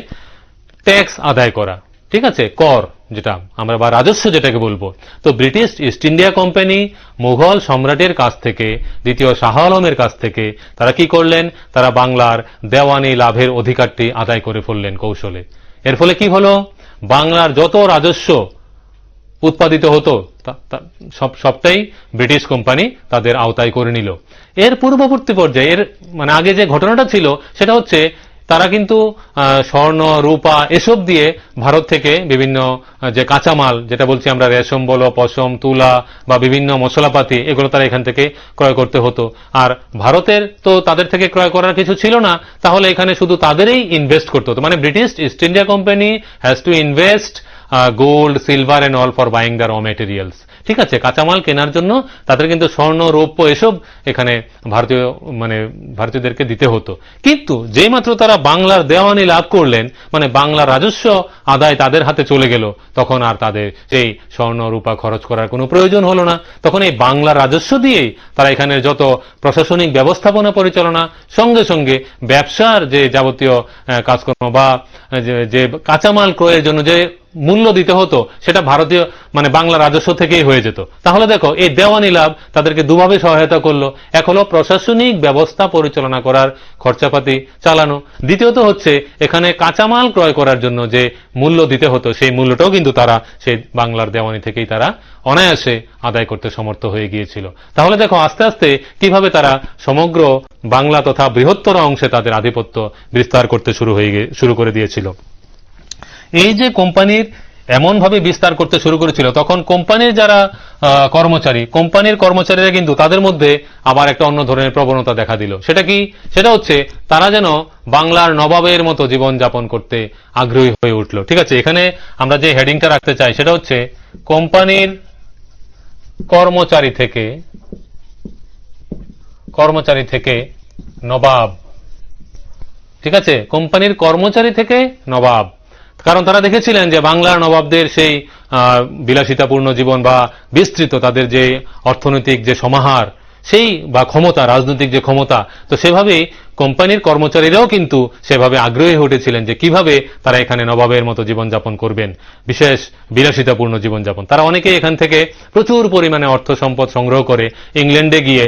ট্যাক্স আদায় করা, ঠিক আছে, কর যেটা আমরা বা রাজস্ব যেটাকে বলবো। তো British East India company Mughal সম্রাটের কাছ থেকে, দ্বিতীয় শাহ আলমের কাছ থেকে তারা কি করলেন, তারা বাংলার দেওয়ানি লাভের অধিকারটি আদায় করে ফেললেন কৌশলে। এর ফলে কি হলো, বাংলার যত রাজস্ব উৎপাদিত হতো সবটাই ব্রিটিশ কোম্পানি তাদের আওতায় করে নিল। এর পূর্ববর্তী পর্যায়ে, এর মানে আগে যে ঘটনাটা ছিল সেটা হচ্ছে তারা কিন্তু স্বর্ণ, রূপা এসব দিয়ে ভারত থেকে বিভিন্ন যে কাঁচামাল, যেটা বলছি আমরা রেশম বলো, পশম, তুলা বা বিভিন্ন মশলাপাতি, এগুলো তারা এখান থেকে ক্রয় করতে হতো। আর ভারতের তো তাদের থেকে ক্রয় করার কিছু ছিল না, তাহলে এখানে শুধু তাদেরই ইনভেস্ট করতে হতো। মানে British East India Company has to invest gold, silver and all for buying the raw materials. ঠিক আছে, কাঁচামাল কেনার জন্য তাদের কিন্তু স্বর্ণ, রৌপ্য এসব এখানে ভারতীয়দেরকে দিতে হতো। কিন্তু যেই মাত্র তারা বাংলার দেওয়ানি লাভ করলেন, মানে বাংলার রাজস্ব আদায় তাদের হাতে চলে গেল, তখন আর তাদের সেই স্বর্ণ, রূপা খরচ করার কোনো প্রয়োজন হলো না। তখন এই বাংলার রাজস্ব দিয়েই তারা এখানে যত প্রশাসনিক ব্যবস্থাপনা পরিচালনা, সঙ্গে সঙ্গে ব্যবসার যে যাবতীয় কাজকর্ম বা যে কাঁচামাল ক্রয়ের জন্য যে মূল্য দিতে হতো সেটা ভারতীয় মানে বাংলা রাজস্ব থেকেই হয়ে যেত। তাহলে দেখো, এই দেওয়ানি লাভ তাদেরকে দুভাবে সহায়তা করলো। এক হলো প্রশাসনিক ব্যবস্থা পরিচালনা করার খরচাপাতি চালানো, দ্বিতীয়ত হচ্ছে এখানে কাঁচামাল ক্রয় করার জন্য যে মূল্য দিতে হতো সেই মূল্যটাও কিন্তু তারা সেই বাংলার দেওয়ানি থেকেই তারা অনায়াসে আদায় করতে সমর্থ হয়ে গিয়েছিল। তাহলে দেখো আস্তে আস্তে কিভাবে তারা সমগ্র বাংলা তথা বৃহত্তর অংশে তাদের আধিপত্য বিস্তার করতে শুরু করে দিয়েছিল। এই যে কোম্পানির এমন ভাবে বিস্তার করতে শুরু করেছিল, তখন কোম্পানির যারা কোম্পানির কর্মচারীরা কিন্তু তাদের মধ্যে আবার একটা অন্য ধরনের প্রবণতা দেখা দিল। সেটা কি? সেটা হচ্ছে তারা যেন বাংলার নবাবের মতো জীবন যাপন করতে আগ্রহী হয়ে উঠল। ঠিক আছে, এখানে আমরা যে হেডিংটা রাখতে চাই সেটা হচ্ছে কোম্পানির কর্মচারী থেকে নবাব। ঠিক আছে, কোম্পানির কর্মচারী থেকে নবাব, কারণ তারা দেখেছিলেন যে বাংলার নবাবদের সেই বিলাসিতাপূর্ণ জীবন বা বিস্তৃত তাদের যে অর্থনৈতিক যে সমাহার, সেই বা ক্ষমতা, রাজনৈতিক যে ক্ষমতা, তো সেভাবেই কোম্পানির কর্মচারীরাও কিন্তু সেভাবে আগ্রহী হয়ে উঠেছিলেন যে কিভাবে তারা এখানে নবাবের মতো জীবনযাপন করবেন, বিশেষ বিলাসিতাপূর্ণ জীবনযাপন। তারা অনেকে এখান থেকে প্রচুর পরিমাণে অর্থ সম্পদ সংগ্রহ করে ইংল্যান্ডে গিয়ে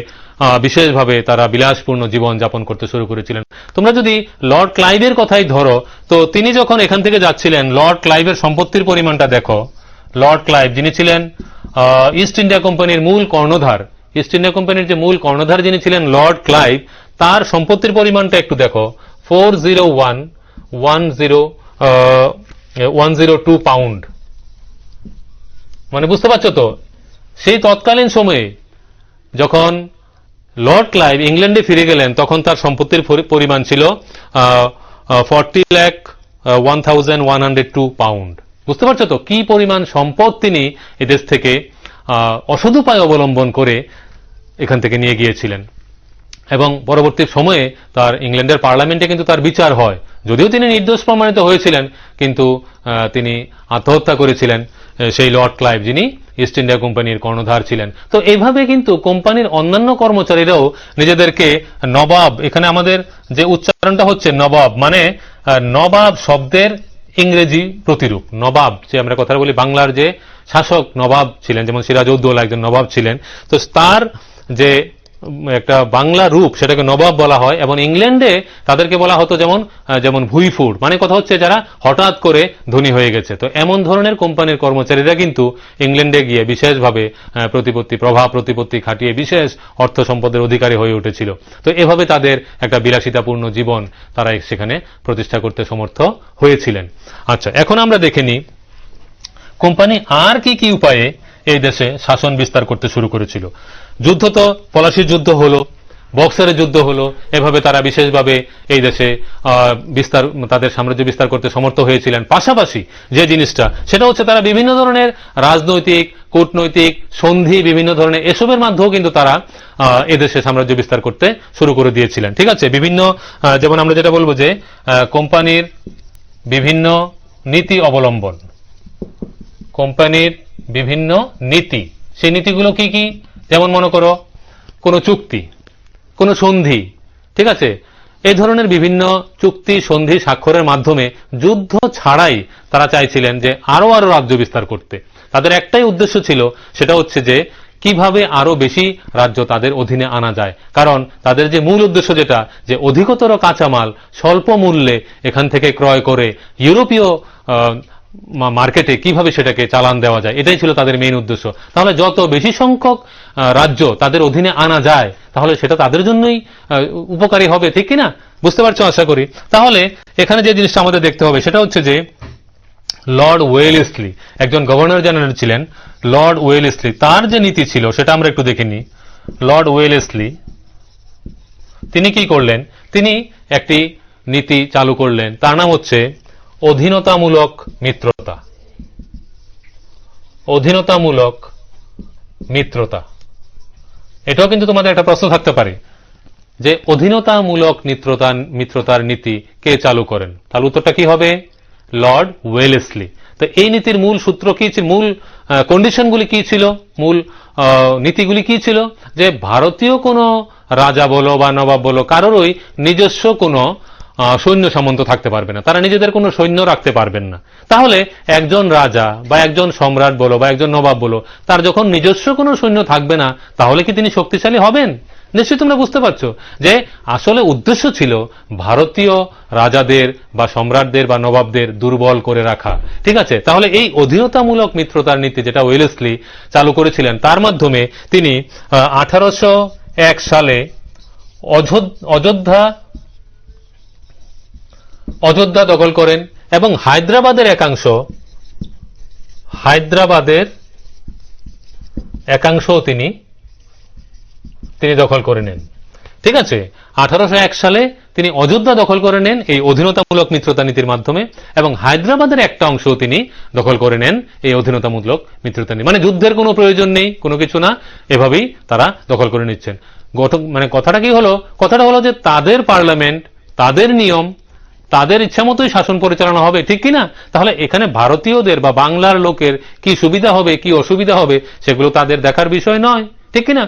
বিশেষভাবে তারা বিলাসপূর্ণ জীবন যাপন করতে শুরু করেছিলেন। তোমরা যদি লর্ড ক্লাইভের কথাই ধরো, তো তিনি যখন এখান থেকে যাচ্ছিলেন, লর্ড ক্লাইভের সম্পত্তির পরিমাণটা দেখো। লর্ড ক্লাইভ যিনি ছিলেন ইস্ট ইন্ডিয়া কোম্পানির মূল কর্ণধার, ইস্ট ইন্ডিয়া কোম্পানির যে মূল কর্ণধার যিনি ছিলেন লর্ড ক্লাইভ, তার সম্পত্তির পরিমাণটা একটু দেখো, 401,102 পাউন্ড। মানে বুঝতে পারছো তো, সেই তৎকালীন সময়ে যখন লর্ড ক্লাইভ ইংল্যান্ডে ফিরে গেলেন তখন তার সম্পত্তির পরিমাণ ছিল 40,01,102 পাউন্ড। বুঝতে পারছো তো কি পরিমাণ সম্পদ তিনি এদেশ থেকে অসদুপায় অবলম্বন করে এখান থেকে নিয়ে গিয়েছিলেন। এবং পরবর্তী সময়ে তার ইংল্যান্ডের পার্লামেন্টে কিন্তু তার বিচার হয়, যদিও তিনি নির্দোষ প্রমাণিত হয়েছিলেন, কিন্তু তিনি আত্মহত্যা করেছিলেন, সেই লর্ড ক্লাইভ যিনি ইস্ট ইন্ডিয়া কোম্পানির কর্ণধার ছিলেন। তো এইভাবে কিন্তু কোম্পানির অন্যান্য কর্মচারীরাও নিজেদেরকে নবাব, এখানে আমাদের যে উচ্চারণটা হচ্ছে নবাব, মানে নবাব শব্দের ইংরেজি প্রতিরূপ নবাব, যে আমরা কথা বলি বাংলার যে শাসক নবাব ছিলেন, যেমন সিরাজউদ্দৌলা একজন নবাব ছিলেন, তো তার যে একটা বাংলা রূপ সেটাকে নবাব বলা হয়। এবং ইংল্যান্ডে তাদেরকে বলা হতো যেমন ভুইফুড়, মানে কথা হচ্ছে যারা হঠাৎ করে ধনী হয়ে গেছে। তো এমন ধরনের কোম্পানির কর্মচারীরা কিন্তু ইংল্যান্ডে গিয়ে বিশেষভাবে প্রতিপত্তি খাটিয়ে বিশেষ অর্থ সম্পদের অধিকারী হয়ে উঠেছিল। তো এভাবে তাদের একটা বিলাসিতাপূর্ণ জীবন তারা সেখানে প্রতিষ্ঠা করতে সমর্থ হয়েছিলেন। আচ্ছা, এখন আমরা দেখে নিই কোম্পানি আর কি কি উপায়ে এই দেশে শাসন বিস্তার করতে শুরু করেছিল। যুদ্ধ তো পলাশির যুদ্ধ হলো, বক্সারের যুদ্ধ হলো, এভাবে তারা বিশেষভাবে এই দেশে তাদের সাম্রাজ্য বিস্তার করতে সমর্থ হয়েছিলেন। পাশাপাশি যে জিনিসটা সেটা হচ্ছে তারা বিভিন্ন ধরনের রাজনৈতিক, কূটনৈতিক সন্ধি, বিভিন্ন ধরনের এসবের মাধ্যমেও কিন্তু তারা এদেশে সাম্রাজ্য বিস্তার করতে শুরু করে দিয়েছিলেন। ঠিক আছে, বিভিন্ন যেমন আমরা যেটা বলবো যে কোম্পানির বিভিন্ন নীতি অবলম্বন, কোম্পানির বিভিন্ন নীতি, সেই নীতিগুলো কি কি? যেমন মনে করো কোনো চুক্তি, কোনো সন্ধি, ঠিক আছে, এই ধরনের বিভিন্ন চুক্তি সন্ধি স্বাক্ষরের মাধ্যমে যুদ্ধ ছাড়াই তারা চাইছিলেন যে আরো রাজ্য বিস্তার করতে। তাদের একটাই উদ্দেশ্য ছিল, সেটা হচ্ছে যে কিভাবে আরো বেশি রাজ্য তাদের অধীনে আনা যায়। কারণ তাদের যে মূল উদ্দেশ্য যেটা, যে অধিকতর কাঁচামাল স্বল্প মূল্যে এখান থেকে ক্রয় করে ইউরোপীয় মার্কেটে কিভাবে সেটাকে চালান দেওয়া যায়, এটাই ছিল তাদের মেইন উদ্দেশ্য। তাহলে যত বেশি সংখ্যক রাজ্য তাদের অধীনে আনা যায় তাহলে সেটা তাদের জন্যই উপকারী হবে, ঠিক কিনা? বুঝতে পারছো আশা করি। তাহলে এখানে যে জিনিসটা আমাদের দেখতে হবে সেটা হচ্ছে যে লর্ড ওয়েলেসলি একজন গভর্নর জেনারেল ছিলেন। লর্ড ওয়েলেসলি তার যে নীতি ছিল সেটা আমরা একটু দেখে নিই। লর্ড ওয়েলেসলি তিনি কি করলেন? তিনি একটি নীতি চালু করলেন, তার নাম হচ্ছে অধীনতামূলক মিত্রতা। অধীনতামূলক মিত্রতা, এটাও কিন্তু তোমাদের একটা প্রশ্ন থাকতে পারে যে অধীনতামূলক মিত্রতার নীতি কে চালু করেন? তাহলে উত্তরটা কি হবে? Lord Wellesley. তো এই নীতির মূল সূত্র কি ছিল, মূল কন্ডিশনগুলি কি ছিল, মূল নীতিগুলি কি ছিল? যে ভারতীয় কোনো রাজা বলো বা নবাব বলো কারোরই নিজস্ব কোনো সৈন্য সামন্ত থাকতে পারবে না, তারা নিজেদের কোনো সৈন্য রাখতে পারবেন না। তাহলে একজন রাজা বা একজন সম্রাট বলো বা একজন নবাব বলো, তার যখন নিজস্ব কোনো সৈন্য থাকবে না তাহলে কি তিনি শক্তিশালী হবেন? নিশ্চয়ই তোমরা বুঝতে পারছো যে আসলে উদ্দেশ্য ছিল ভারতীয় রাজাদের বা সম্রাটদের বা নবাবদের দুর্বল করে রাখা। ঠিক আছে, তাহলে এই অধীনতামূলক মিত্রতার নীতি যেটা ওয়েলেসলি চালু করেছিলেন, তার মাধ্যমে তিনি 1801 সালে অযোধ্যা দখল করেন এবং হায়দ্রাবাদের একাংশ তিনি দখল করে নেন। ঠিক আছে, 1801 সালে তিনি অযোধ্যা দখল করে নেন এই অধীনতামূলক মিত্রতা নীতির মাধ্যমে, এবং হায়দ্রাবাদের একটা অংশ তিনি দখল করে নেন এই অধীনতামূলক মিত্রতা নীতি। মানে যুদ্ধের কোনো প্রয়োজন নেই, কোনো কিছু না, এভাবেই তারা দখল করে নিচ্ছেন। মানে কথাটা কি হলো? কথাটা হলো যে তাদের পার্লামেন্ট, তাদের নিয়ম, তাদের ইচ্ছা মতোই শাসন পরিচালনা হবে, ঠিক কিনা? তাহলে এখানে ভারতীয়দের বা বাংলার লোকের কি সুবিধা হবে কি অসুবিধা হবে সেগুলো তাদের দেখার বিষয় নয়, ঠিক কিনা?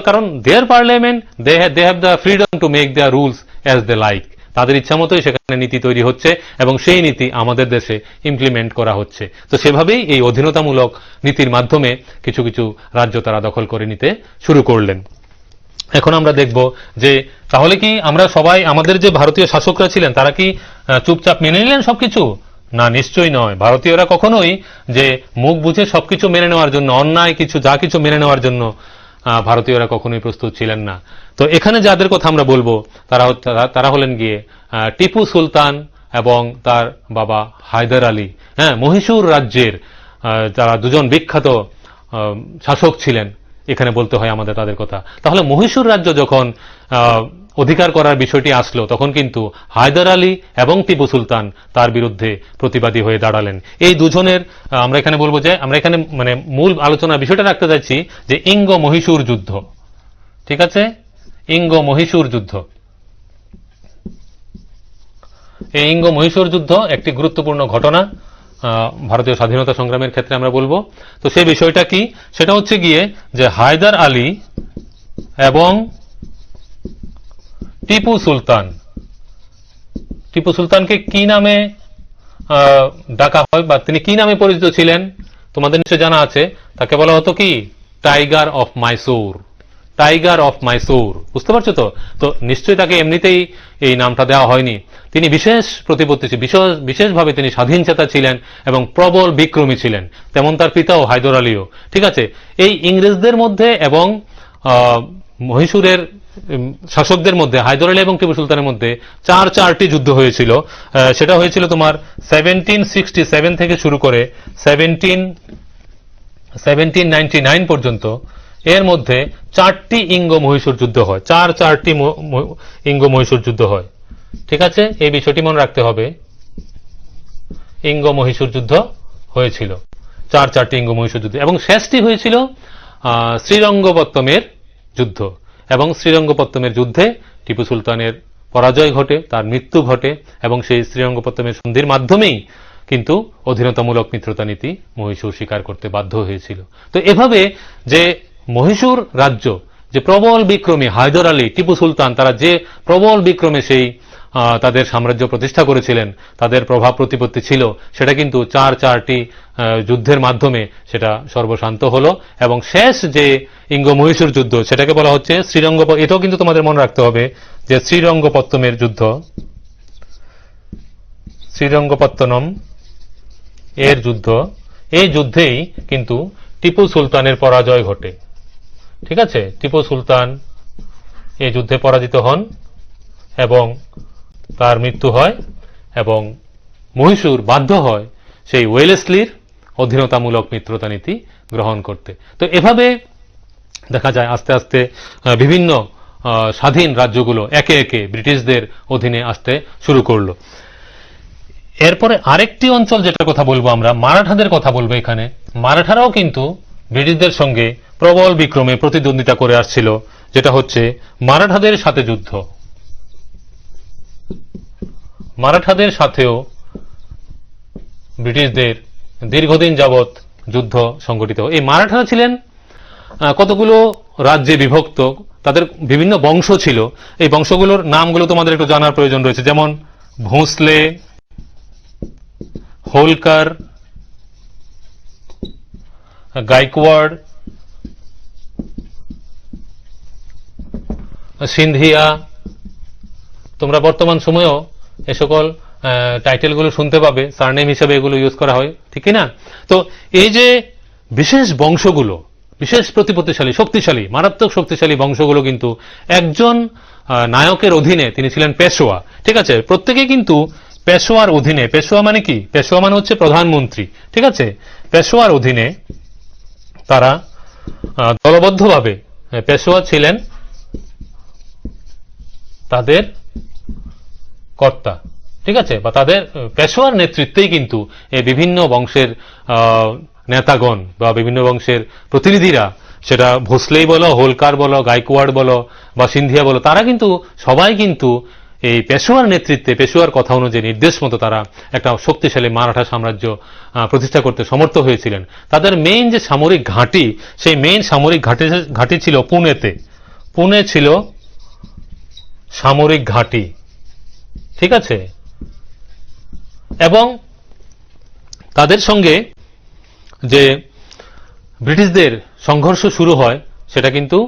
কারণ their parliament, they have the freedom to make their rules as they like. তাদের ইচ্ছা মতোই সেখানে নীতি তৈরি হচ্ছে এবং সেই নীতি আমাদের দেশে ইমপ্লিমেন্ট করা হচ্ছে। তো সেভাবেই এই অধীনতামূলক নীতির মাধ্যমে কিছু কিছু রাজ্য তারা দখল করে নিতে শুরু করলেন। এখন আমরা দেখব যে তাহলে কি আমরা সবাই, আমাদের যে ভারতীয় শাসকরা ছিলেন তারা কি চুপচাপ মেনে নিলেন সবকিছু? না, নিশ্চয়ই নয়। ভারতীয়রা কখনোই যে মুখ বুঝে সবকিছু মেনে নেওয়ার জন্য, অন্যায় কিছু যা কিছু মেনে নেওয়ার জন্য ভারতীয়রা কখনোই প্রস্তুত ছিলেন না। তো এখানে যাদের কথা আমরা বলবো তারা হলেন গিয়ে টিপু সুলতান এবং তার বাবা হায়দার আলী। হ্যাঁ, মহীশূর রাজ্যের যারা দুজন বিখ্যাত শাসক ছিলেন, এখানে বলতে হয় আমাদের তাদের কথা। তাহলে মহীশূর রাজ্য যখন অধিকার করার বিষয়টি আসলো তখন কিন্তু হায়দার আলী এবং টিপু সুলতান তার বিরুদ্ধে প্রতিবাদী হয়ে দাঁড়ালেন। এই দুজনের আমরা এখানে বলবো যে আমরা এখানে মানে মূল আলোচনার বিষয়টা রাখতে যাচ্ছি যে ইঙ্গ মহীশূর যুদ্ধ। ঠিক আছে, ইঙ্গ মহীশূর যুদ্ধ। এই ইঙ্গ মহীশূর যুদ্ধ একটি গুরুত্বপূর্ণ ঘটনা ভারতীয় স্বাধীনতা সংগ্রামের ক্ষেত্রে আমরা বলবো। তো সেই বিষয়টা কি, সেটা হচ্ছে গিয়ে যে হায়দার আলী এবং টিপু সুলতান, টিপু সুলতানকে কি নামে ডাকা হয় বা তিনি কি নামে পরিচিত ছিলেন তোমাদের নিশ্চয় জানা আছে। তাকে বলা হতো কি, tiger of Mysore, tiger of Mysore. বুঝতে পারছো তো? তো নিশ্চয়ই তাকে এমনিতেই এই নামটা দেওয়া হয়নি। তিনি বিশেষ প্রতিপত্তি, বিশেষভাবে তিনি স্বাধীনচেতা ছিলেন এবং প্রবল বিক্রমী ছিলেন, তেমন তার পিতাও হায়দর আলীও। ঠিক আছে, এই ইংরেজদের মধ্যে এবং মহীশূরের শাসকদের মধ্যে হায়দর আলী এবং টিপু সুলতানের মধ্যে চারটি যুদ্ধ হয়েছিল। সেটা হয়েছিল তোমার 1767 থেকে শুরু করে 1799 পর্যন্ত। এর মধ্যে 4টি ইঙ্গ মহীশূর যুদ্ধ হয়, চারটি ইঙ্গ মহীশূর যুদ্ধ হয়। ঠিক আছে, এই বিষয়টি মনে রাখতে হবে। ইঙ্গ মহীশূর যুদ্ধ হয়েছিল, চারটি ইঙ্গ মহীশূর যুদ্ধ, এবং শেষটি হয়েছিল শ্রীরঙ্গপত্তমের যুদ্ধ। এবং শ্রীরঙ্গপত্তমের যুদ্ধে টিপু সুলতানের পরাজয় ঘটে, তার মৃত্যু ঘটে, এবং সেই শ্রীরঙ্গপত্তমের সন্ধির মাধ্যমেই কিন্তু অধীনতামূলক মিত্রতা নীতি মহীশূর স্বীকার করতে বাধ্য হয়েছিল। তো এভাবে যে মহীশূর রাজ্য, যে প্রবল বিক্রমী হায়দর আলী, টিপু সুলতান, তারা যে প্রবল বিক্রমে সেই তাদের সাম্রাজ্য প্রতিষ্ঠা করেছিলেন, তাদের প্রভাব প্রতিপত্তি ছিল, সেটা কিন্তু চারটি যুদ্ধের মাধ্যমে সেটা সর্বশান্ত হলো। এবং শেষ যে ইঙ্গ মহীশূর যুদ্ধ, সেটাকে বলা হচ্ছে এটাও কিন্তু তোমাদের মনে রাখতে হবে যে শ্রীরঙ্গপত্তমের যুদ্ধ, শ্রীরঙ্গপত্তনম এর যুদ্ধ। এই যুদ্ধেই কিন্তু টিপু সুলতানের পরাজয় ঘটে। ঠিক আছে, টিপু সুলতান এই যুদ্ধে পরাজিত হন এবং তার মৃত্যু হয়, এবং মহীশূর বাধ্য হয় সেই ওয়েলেসলির অধীনতামূলক মিত্রতা নীতি গ্রহণ করতে। তো এভাবে দেখা যায় আস্তে আস্তে বিভিন্ন স্বাধীন রাজ্যগুলো একে একে ব্রিটিশদের অধীনে আসতে শুরু করলো। এরপরে আরেকটি অঞ্চল যেটার কথা বলবো আমরা, মারাঠাদের কথা বলবো এখানে। মারাঠারাও কিন্তু ব্রিটিশদের সঙ্গে প্রবল বিক্রমে প্রতিদ্বন্দ্বিতা করে আসছিল, যেটা হচ্ছে মারাঠাদের সাথে যুদ্ধ। মারাঠাদের সাথেও ব্রিটিশদের দীর্ঘদিন যাবৎ যুদ্ধ সংগঠিত। এই মারাঠারা ছিলেন কতগুলো রাজ্যে বিভক্ত, তাদের বিভিন্ন বংশ ছিল। এই বংশগুলোর নামগুলো তোমাদের একটু জানার প্রয়োজন রয়েছে, যেমন ভোঁসলে, হোলকার, গাইকওয়াড়, সিন্ধিয়া। তোমরা বর্তমান সময়েও এ সকল টাইটেলগুলো শুনতে পাবে, সারনেম হিসেবে এগুলো ইউজ করা হয়, ঠিক না? তো এই যে বিশেষ বংশগুলো, বিশেষ প্রতিপত্তিশালী, শক্তিশালী, মারাত্মক শক্তিশালী বংশগুলো কিন্তু একজন নায়কের অধীনে, তিনি ছিলেন পেশোয়া। ঠিক আছে, প্রত্যেকে কিন্তু পেশোয়ার অধীনে, পেশোয়া মানে কি? পেশোয়া মানে হচ্ছে প্রধানমন্ত্রী। ঠিক আছে, পেশোয়ার অধীনে তারা দলবদ্ধভাবে, পেশোয়া ছিলেন তাদের কর্তা। ঠিক আছে, বা তাদের পেশোয়ার নেতৃত্বেই কিন্তু এই বিভিন্ন বংশের নেতাগণ বা বিভিন্ন বংশের প্রতিনিধিরা, সেটা ভোসলেই বলো, হোলকার বলো, গাইকওয়াড় বলো বা সিন্ধিয়া বলো, তারা কিন্তু সবাই কিন্তু এই পেশোয়ার নেতৃত্বে, পেশোয়ার কথা অনুযায়ী নির্দেশ মতো তারা একটা শক্তিশালী মারাঠা সাম্রাজ্য প্রতিষ্ঠা করতে সমর্থ হয়েছিলেন। তাদের মেইন যে সামরিক ঘাঁটি, সেই মেইন সামরিক ঘাঁটি ছিল পুনেতে। পুনে ছিল সামরিক ঘাঁটি। ঠিক আছে, এবং তাদের সঙ্গে যে ব্রিটিশদের সংঘর্ষ শুরু হয়, সেটা কিন্তু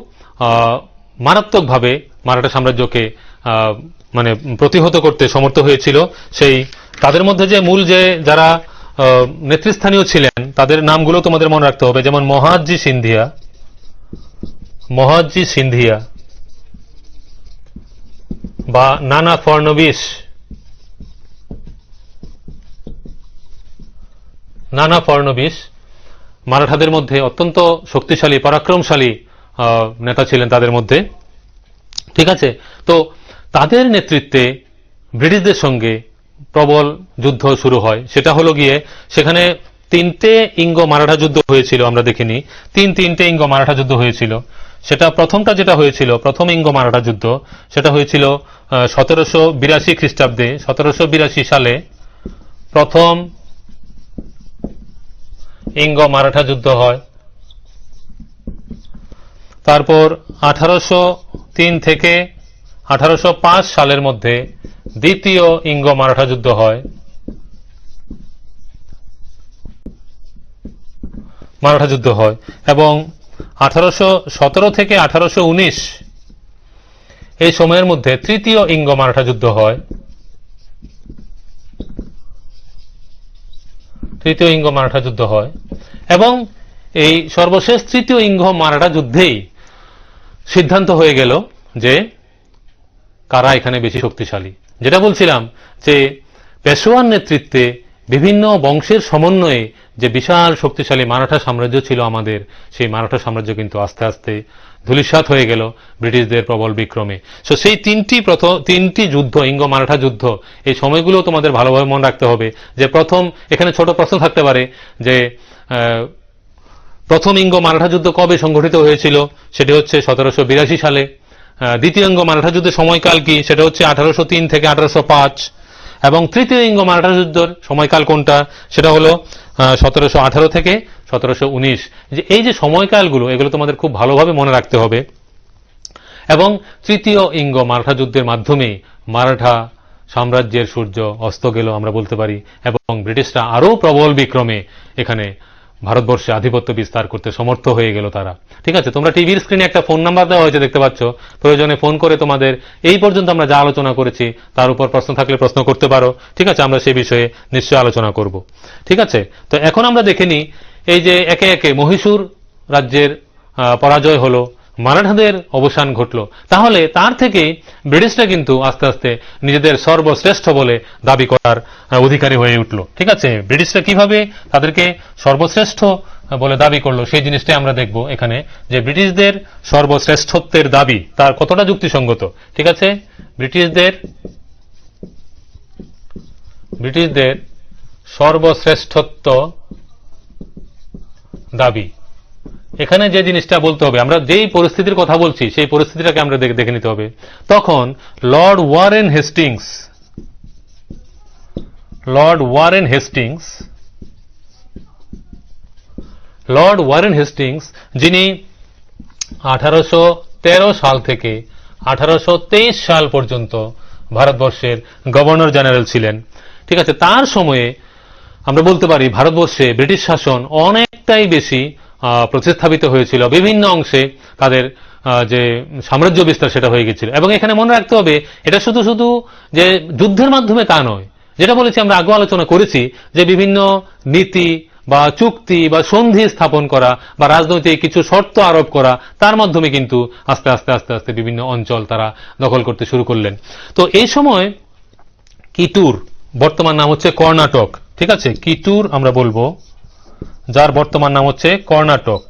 মারাত্মকভাবে মারাঠা সাম্রাজ্যকে মানে প্রতিহত করতে সমর্থ হয়েছিল। সেই তাদের মধ্যে যে মূল যে যারা নেতৃস্থানীয় ছিলেন, তাদের নামগুলো তোমাদের মনে রাখতে হবে, যেমন মহাদজি সিন্ধিয়া, মহাদজি সিন্ধিয়া বা নানা ফড়নবিশ, নানা ফড়নবিশ মারাঠাদের মধ্যে অত্যন্ত শক্তিশালী, পরাক্রমশালী নেতা ছিলেন তাদের মধ্যে। ঠিক আছে, তো তাদের নেতৃত্বে ব্রিটিশদের সঙ্গে প্রবল যুদ্ধ শুরু হয়। সেটা হলো গিয়ে, সেখানে 3টে ইঙ্গ মারাঠা যুদ্ধ হয়েছিল, আমরা দেখিনি, তিনটে ইঙ্গ মারাঠা যুদ্ধ হয়েছিল। সেটা প্রথমটা যেটা হয়েছিল, প্রথম ইঙ্গ মারাঠা যুদ্ধ, সেটা হয়েছিল 1782 খ্রিস্টাব্দে। 1782 সালে প্রথম ইঙ্গ মারাঠা যুদ্ধ হয়। তারপর 1803 থেকে 1805 সালের মধ্যে দ্বিতীয় ইঙ্গ মারাঠা যুদ্ধ হয়। এবং 1817 থেকে 1819 এই সময়ের মধ্যে তৃতীয় ইঙ্গ মারাঠা যুদ্ধ হয়। এবং এই সর্বশেষ তৃতীয় ইঙ্গ মারাঠা যুদ্ধেই সিদ্ধান্ত হয়ে গেল যে কারা এখানে বেশি শক্তিশালী। যেটা বলছিলাম যে পেশোয়ার নেতৃত্বে বিভিন্ন বংশের সমন্বয়ে যে বিশাল শক্তিশালী মারাঠা সাম্রাজ্য ছিল আমাদের, সেই মারাঠা সাম্রাজ্য কিন্তু আস্তে আস্তে ধূলিসাৎ হয়ে গেল ব্রিটিশদের প্রবল বিক্রমে। সো সেই তিনটি যুদ্ধ, ইঙ্গ মারাঠা যুদ্ধ, এই সময়গুলো তোমাদের ভালোভাবে মনে রাখতে হবে। যে প্রথম, এখানে ছোট প্রশ্ন থাকতে পারে যে প্রথম ইঙ্গ মারাঠা যুদ্ধ কবে সংঘটিত হয়েছিল, সেটি হচ্ছে 1782 সালে। দ্বিতীয় ইঙ্গ মারাঠা যুদ্ধের সময়কাল কি, সেটা হচ্ছে 1803 থেকে 1805। এবং তৃতীয় ইঙ্গ মারাঠা যুদ্ধের সময়কাল কোনটা, সেটা হলো 1718 থেকে 1719। যে এই যে সময়কালগুলো, এগুলো তোমাদের খুব ভালোভাবে মনে রাখতে হবে। এবং তৃতীয় ইঙ্গ মারাঠা যুদ্ধের মাধ্যমে মারাঠা সাম্রাজ্যের সূর্য অস্ত গেল আমরা বলতে পারি, এবং ব্রিটিশরা আরো প্রবল বিক্রমে এখানে ভারতবর্ষে আধিপত্য বিস্তার করতে সমর্থ হয়ে গেল তারা। ঠিক আছে, তোমরা টিভির স্ক্রিনে একটা ফোন নাম্বার দেওয়া হয়েছে, দেখতে পাচ্ছ। প্রয়োজনে ফোন করে তোমাদের এই পর্যন্ত আমরা যা আলোচনা করেছি তার উপর প্রশ্ন থাকলে প্রশ্ন করতে পারো। ঠিক আছে, আমরা সেই বিষয়ে নিশ্চয়ই আলোচনা করব। ঠিক আছে, তো এখন আমরা দেখে নিই এই যে একে একে মহীশূর রাজ্যের পরাজয় হলো, মারাঠাদের অবসান ঘটল। তাহলে তার থেকে ব্রিটিশরা কিন্তু আস্তে আস্তে নিজেদের সর্বশ্রেষ্ঠ বলে দাবি করার অধিকারী হয়ে উঠল। ঠিক আছে, ব্রিটিশরা কিভাবে তাদেরকে সর্বশ্রেষ্ঠ বলে দাবি করলো সেই জিনিসটাই আমরা দেখব এখানে, যে ব্রিটিশদের সর্বশ্রেষ্ঠত্বের দাবি তার কতটা যুক্তিসঙ্গত। ঠিক আছে, ব্রিটিশদের সর্বশ্রেষ্ঠত্ব দাবি, এখানে যে জিনিসটা বলতে হবে, আমরা যেই পরিস্থিতির কথা বলছি সেই পরিস্থিতিটাকে আমরা দেখে নিতে হবে। তখন লর্ড ওয়ারেন হেস্টিংস, যিনি 1813 সাল থেকে 1823 সাল পর্যন্ত ভারতবর্ষের গভর্নর জেনারেল ছিলেন। ঠিক আছে, তার সময়ে আমরা বলতে পারি ভারতবর্ষে ব্রিটিশ শাসন অনেকটাই বেশি প্রতিস্থাপিত হয়েছিল। বিভিন্ন অংশে তাদের যে সাম্রাজ্য বিস্তার সেটা হয়ে গেছিল। এবং এখানে মনে রাখতে হবে, এটা শুধু যে যুদ্ধের মাধ্যমে তা নয়, যেটা বলেছি আমরা আগে আলোচনা করেছি, যে বিভিন্ন নীতি বা চুক্তি বা সন্ধি স্থাপন করা বা রাজনৈতিক কিছু শর্ত আরোপ করা, তার মাধ্যমে কিন্তু আস্তে আস্তে বিভিন্ন অঞ্চল তারা দখল করতে শুরু করলেন। তো এই সময় কিতুর, বর্তমান নাম হচ্ছে কর্ণাটক। ঠিক আছে, কিতুর আমরা বলবো, যার বর্তমান নাম হচ্ছে কর্ণাটক।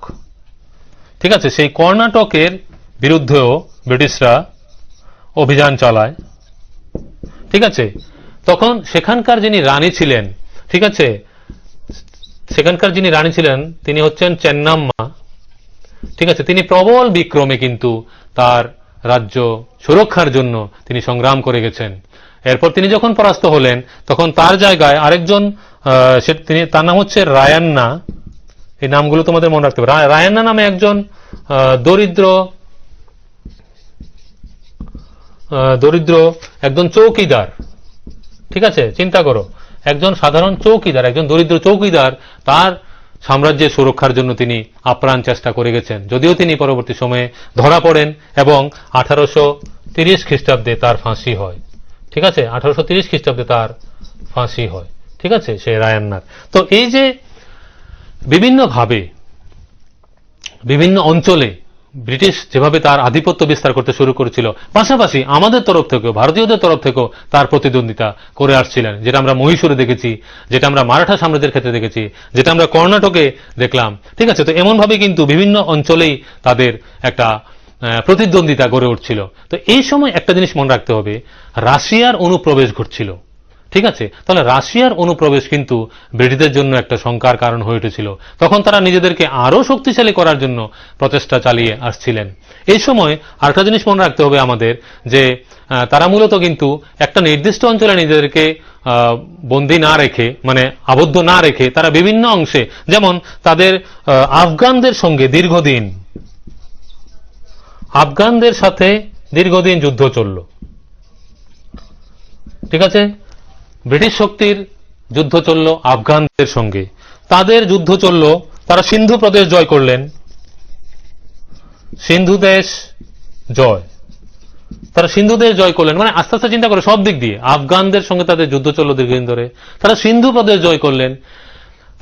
ঠিক আছে, সেই কর্ণাটকের বিরুদ্ধেও ব্রিটিশরা অভিযান চালায়। ঠিক আছে, তখন সেখানকার যিনি রানী ছিলেন, ঠিক আছে, তিনি হচ্ছেন চেন্নাম্মা। ঠিক আছে, তিনি প্রবল বিক্রমে কিন্তু তার রাজ্য সুরক্ষার জন্য তিনি সংগ্রাম করে গেছেন। এরপর তিনি যখন পরাস্ত হলেন, তখন তার জায়গায় আরেকজন, তার নাম হচ্ছে রায়ান্না। এই নামগুলো তোমাদের মনে রাখতে হবে। রায়ান্না নামে একজন দরিদ্র একজন চৌকিদার। ঠিক আছে, চিন্তা করো, একজন সাধারণ চৌকিদার, একজন দরিদ্র চৌকিদার তার সাম্রাজ্যের সুরক্ষার জন্য তিনি আপ্রাণ চেষ্টা করে গেছেন। যদিও তিনি পরবর্তী সময়ে ধরা পড়েন এবং 1830 খ্রিস্টাব্দে তার ফাঁসি হয়। ঠিক আছে, 1830 খ্রিস্টাব্দে তার ফাঁসি হয়। ঠিক আছে, সেই রায়ান্নার। তো এই যে বিভিন্নভাবে বিভিন্ন অঞ্চলে ব্রিটিশ যেভাবে তার আধিপত্য বিস্তার করতে শুরু করেছিল, পাশাপাশি আমাদের তরফ থেকেও, ভারতীয়দের তরফ থেকেও তার প্রতিদ্বন্দ্বিতা করে আসছিলেন, যেটা আমরা মহীশূরে দেখেছি, যেটা আমরা মারাঠা সাম্রাজ্যের ক্ষেত্রে দেখেছি, যেটা আমরা কর্ণাটকে দেখলাম। ঠিক আছে, তো এমনভাবে কিন্তু বিভিন্ন অঞ্চলেই তাদের একটা প্রতিদ্বন্দ্বিতা গড়ে উঠছিল। তো এই সময় একটা জিনিস মনে রাখতে হবে, রাশিয়ার অনুপ্রবেশ ঘটছিল। ঠিক আছে, তাহলে রাশিয়ার অনুপ্রবেশ কিন্তু ব্রিটিশদের জন্য একটা শঙ্কার কারণ হয়ে উঠেছিল। তখন তারা নিজেদেরকে আরো শক্তিশালী করার জন্য প্রচেষ্টা চালিয়ে আসছিলেন। এই সময় আরেকটা জিনিস মনে রাখতে হবে আমাদের, যে তারা মূলত কিন্তু একটা নির্দিষ্ট অঞ্চলে নিজেদেরকে বন্দী না রেখে, মানে আবদ্ধ না রেখে, তারা বিভিন্ন অংশে, যেমন তাদের আফগানদের সঙ্গে আফগানদের সাথে দীর্ঘদিন যুদ্ধ চলল। ঠিক আছে, ব্রিটিশ শক্তির যুদ্ধ চলল আফগানদের সঙ্গে, তাদের যুদ্ধ চলল, তারা সিন্ধু প্রদেশ জয় করলেন, সিন্ধু দেশ জয়, তারা সিন্ধু দেশ জয় করলেন, মানে আস্তে আস্তে চিন্তা করে সব দিক দিয়ে আফগানদের সঙ্গে তাদের যুদ্ধ চলল দীর্ঘদিন ধরে, তারা সিন্ধু প্রদেশ জয় করলেন,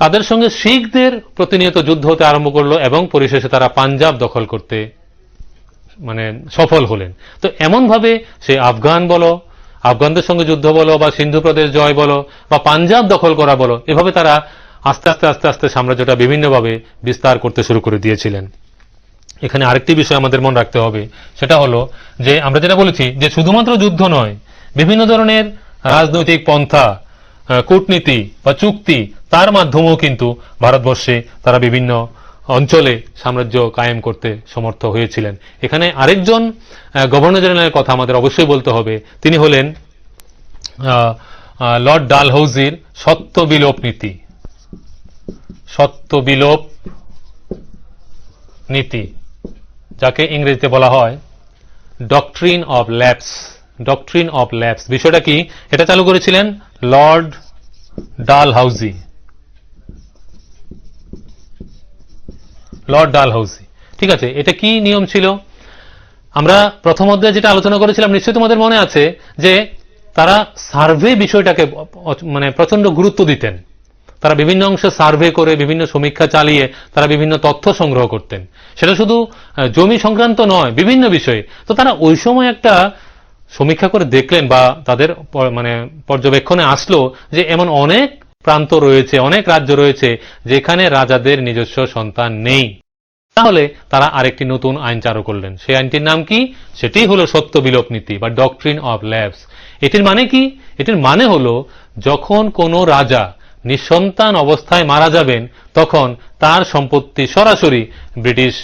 তাদের সঙ্গে শিখদের প্রতিনিয়ত যুদ্ধ হতে আরম্ভ করলো এবং পরিশেষে তারা পাঞ্জাব দখল করতে মানে সফল হলেন। তো এমন ভাবে সে আফগানদের সঙ্গে যুদ্ধ বলো, বা সিন্ধু প্রদেশ জয় বলো, বা পাঞ্জাব দখল করা বলো, এভাবে তারা আস্তে আস্তে আস্তে আস্তে সাম্রাজ্যটা বিভিন্নভাবে বিস্তার করতে শুরু করে দিয়েছিলেন। এখানে আরেকটি বিষয় আমাদের মনে রাখতে হবে, সেটা হলো যে আমরা যেটা বলেছি যে শুধুমাত্র যুদ্ধ নয়, বিভিন্ন ধরনের রাজনৈতিক পন্থা, কূটনীতি বা চুক্তি, তার মাধ্যমেও কিন্তু ভারতবর্ষে তারা বিভিন্ন অঞ্চলে সাম্রাজ্য কায়েম করতে সমর্থ হয়েছিলেন। এখানে আরেকজন গভর্নর জেনারেলের কথা আমাদের অবশ্যই বলতে হবে, তিনি হলেন লর্ড ডালহৌজির সত্য বিলোপ নীতি, যাকে ইংরেজিতে বলা হয় ডক্ট্রিন অফ ল্যাপস। বিষয়টা কি, এটা চালু করেছিলেন লর্ড ডালহাউজি। ঠিক আছে, এটা কি নিয়ম ছিল? আমরা প্রথম অধ্যায়ে যেটা আলোচনা করেছিলাম, নিশ্চয়ই তোমাদের মনে আছে যে তারা সার্ভে বিষয়টাকে মানে প্রচন্ড গুরুত্ব দিতেন। তারা বিভিন্ন অংশে সার্ভে করে, বিভিন্ন সমীক্ষা চালিয়ে তারা বিভিন্ন তথ্য সংগ্রহ করতেন। সেটা শুধু জমি সংক্রান্ত নয়, বিভিন্ন বিষয়ে। তো তারা ওই সময় একটা সমীক্ষা করে দেখলেন, বা তাদের মানে পর্যবেক্ষণে আসলো যে এমন অনেক প্রান্ত রয়েছে, অনেক রাজ্য রয়েছে যেখানে রাজাদের নিজস্ব সন্তান নেই। তাহলে তারা আরেকটি নতুন আইন চালু করলেন। সেই আইনটির নাম কি? সেটি হলো সত্য বিলোপ নীতি বা ডক্ট্রিন অফ ল্যাপস। এটির মানে কি? এটির মানে হলো যখন কোনো রাজা নিঃসন্তান অবস্থায় মারা যাবেন, তখন তার সম্পত্তি সরাসরি ব্রিটিশ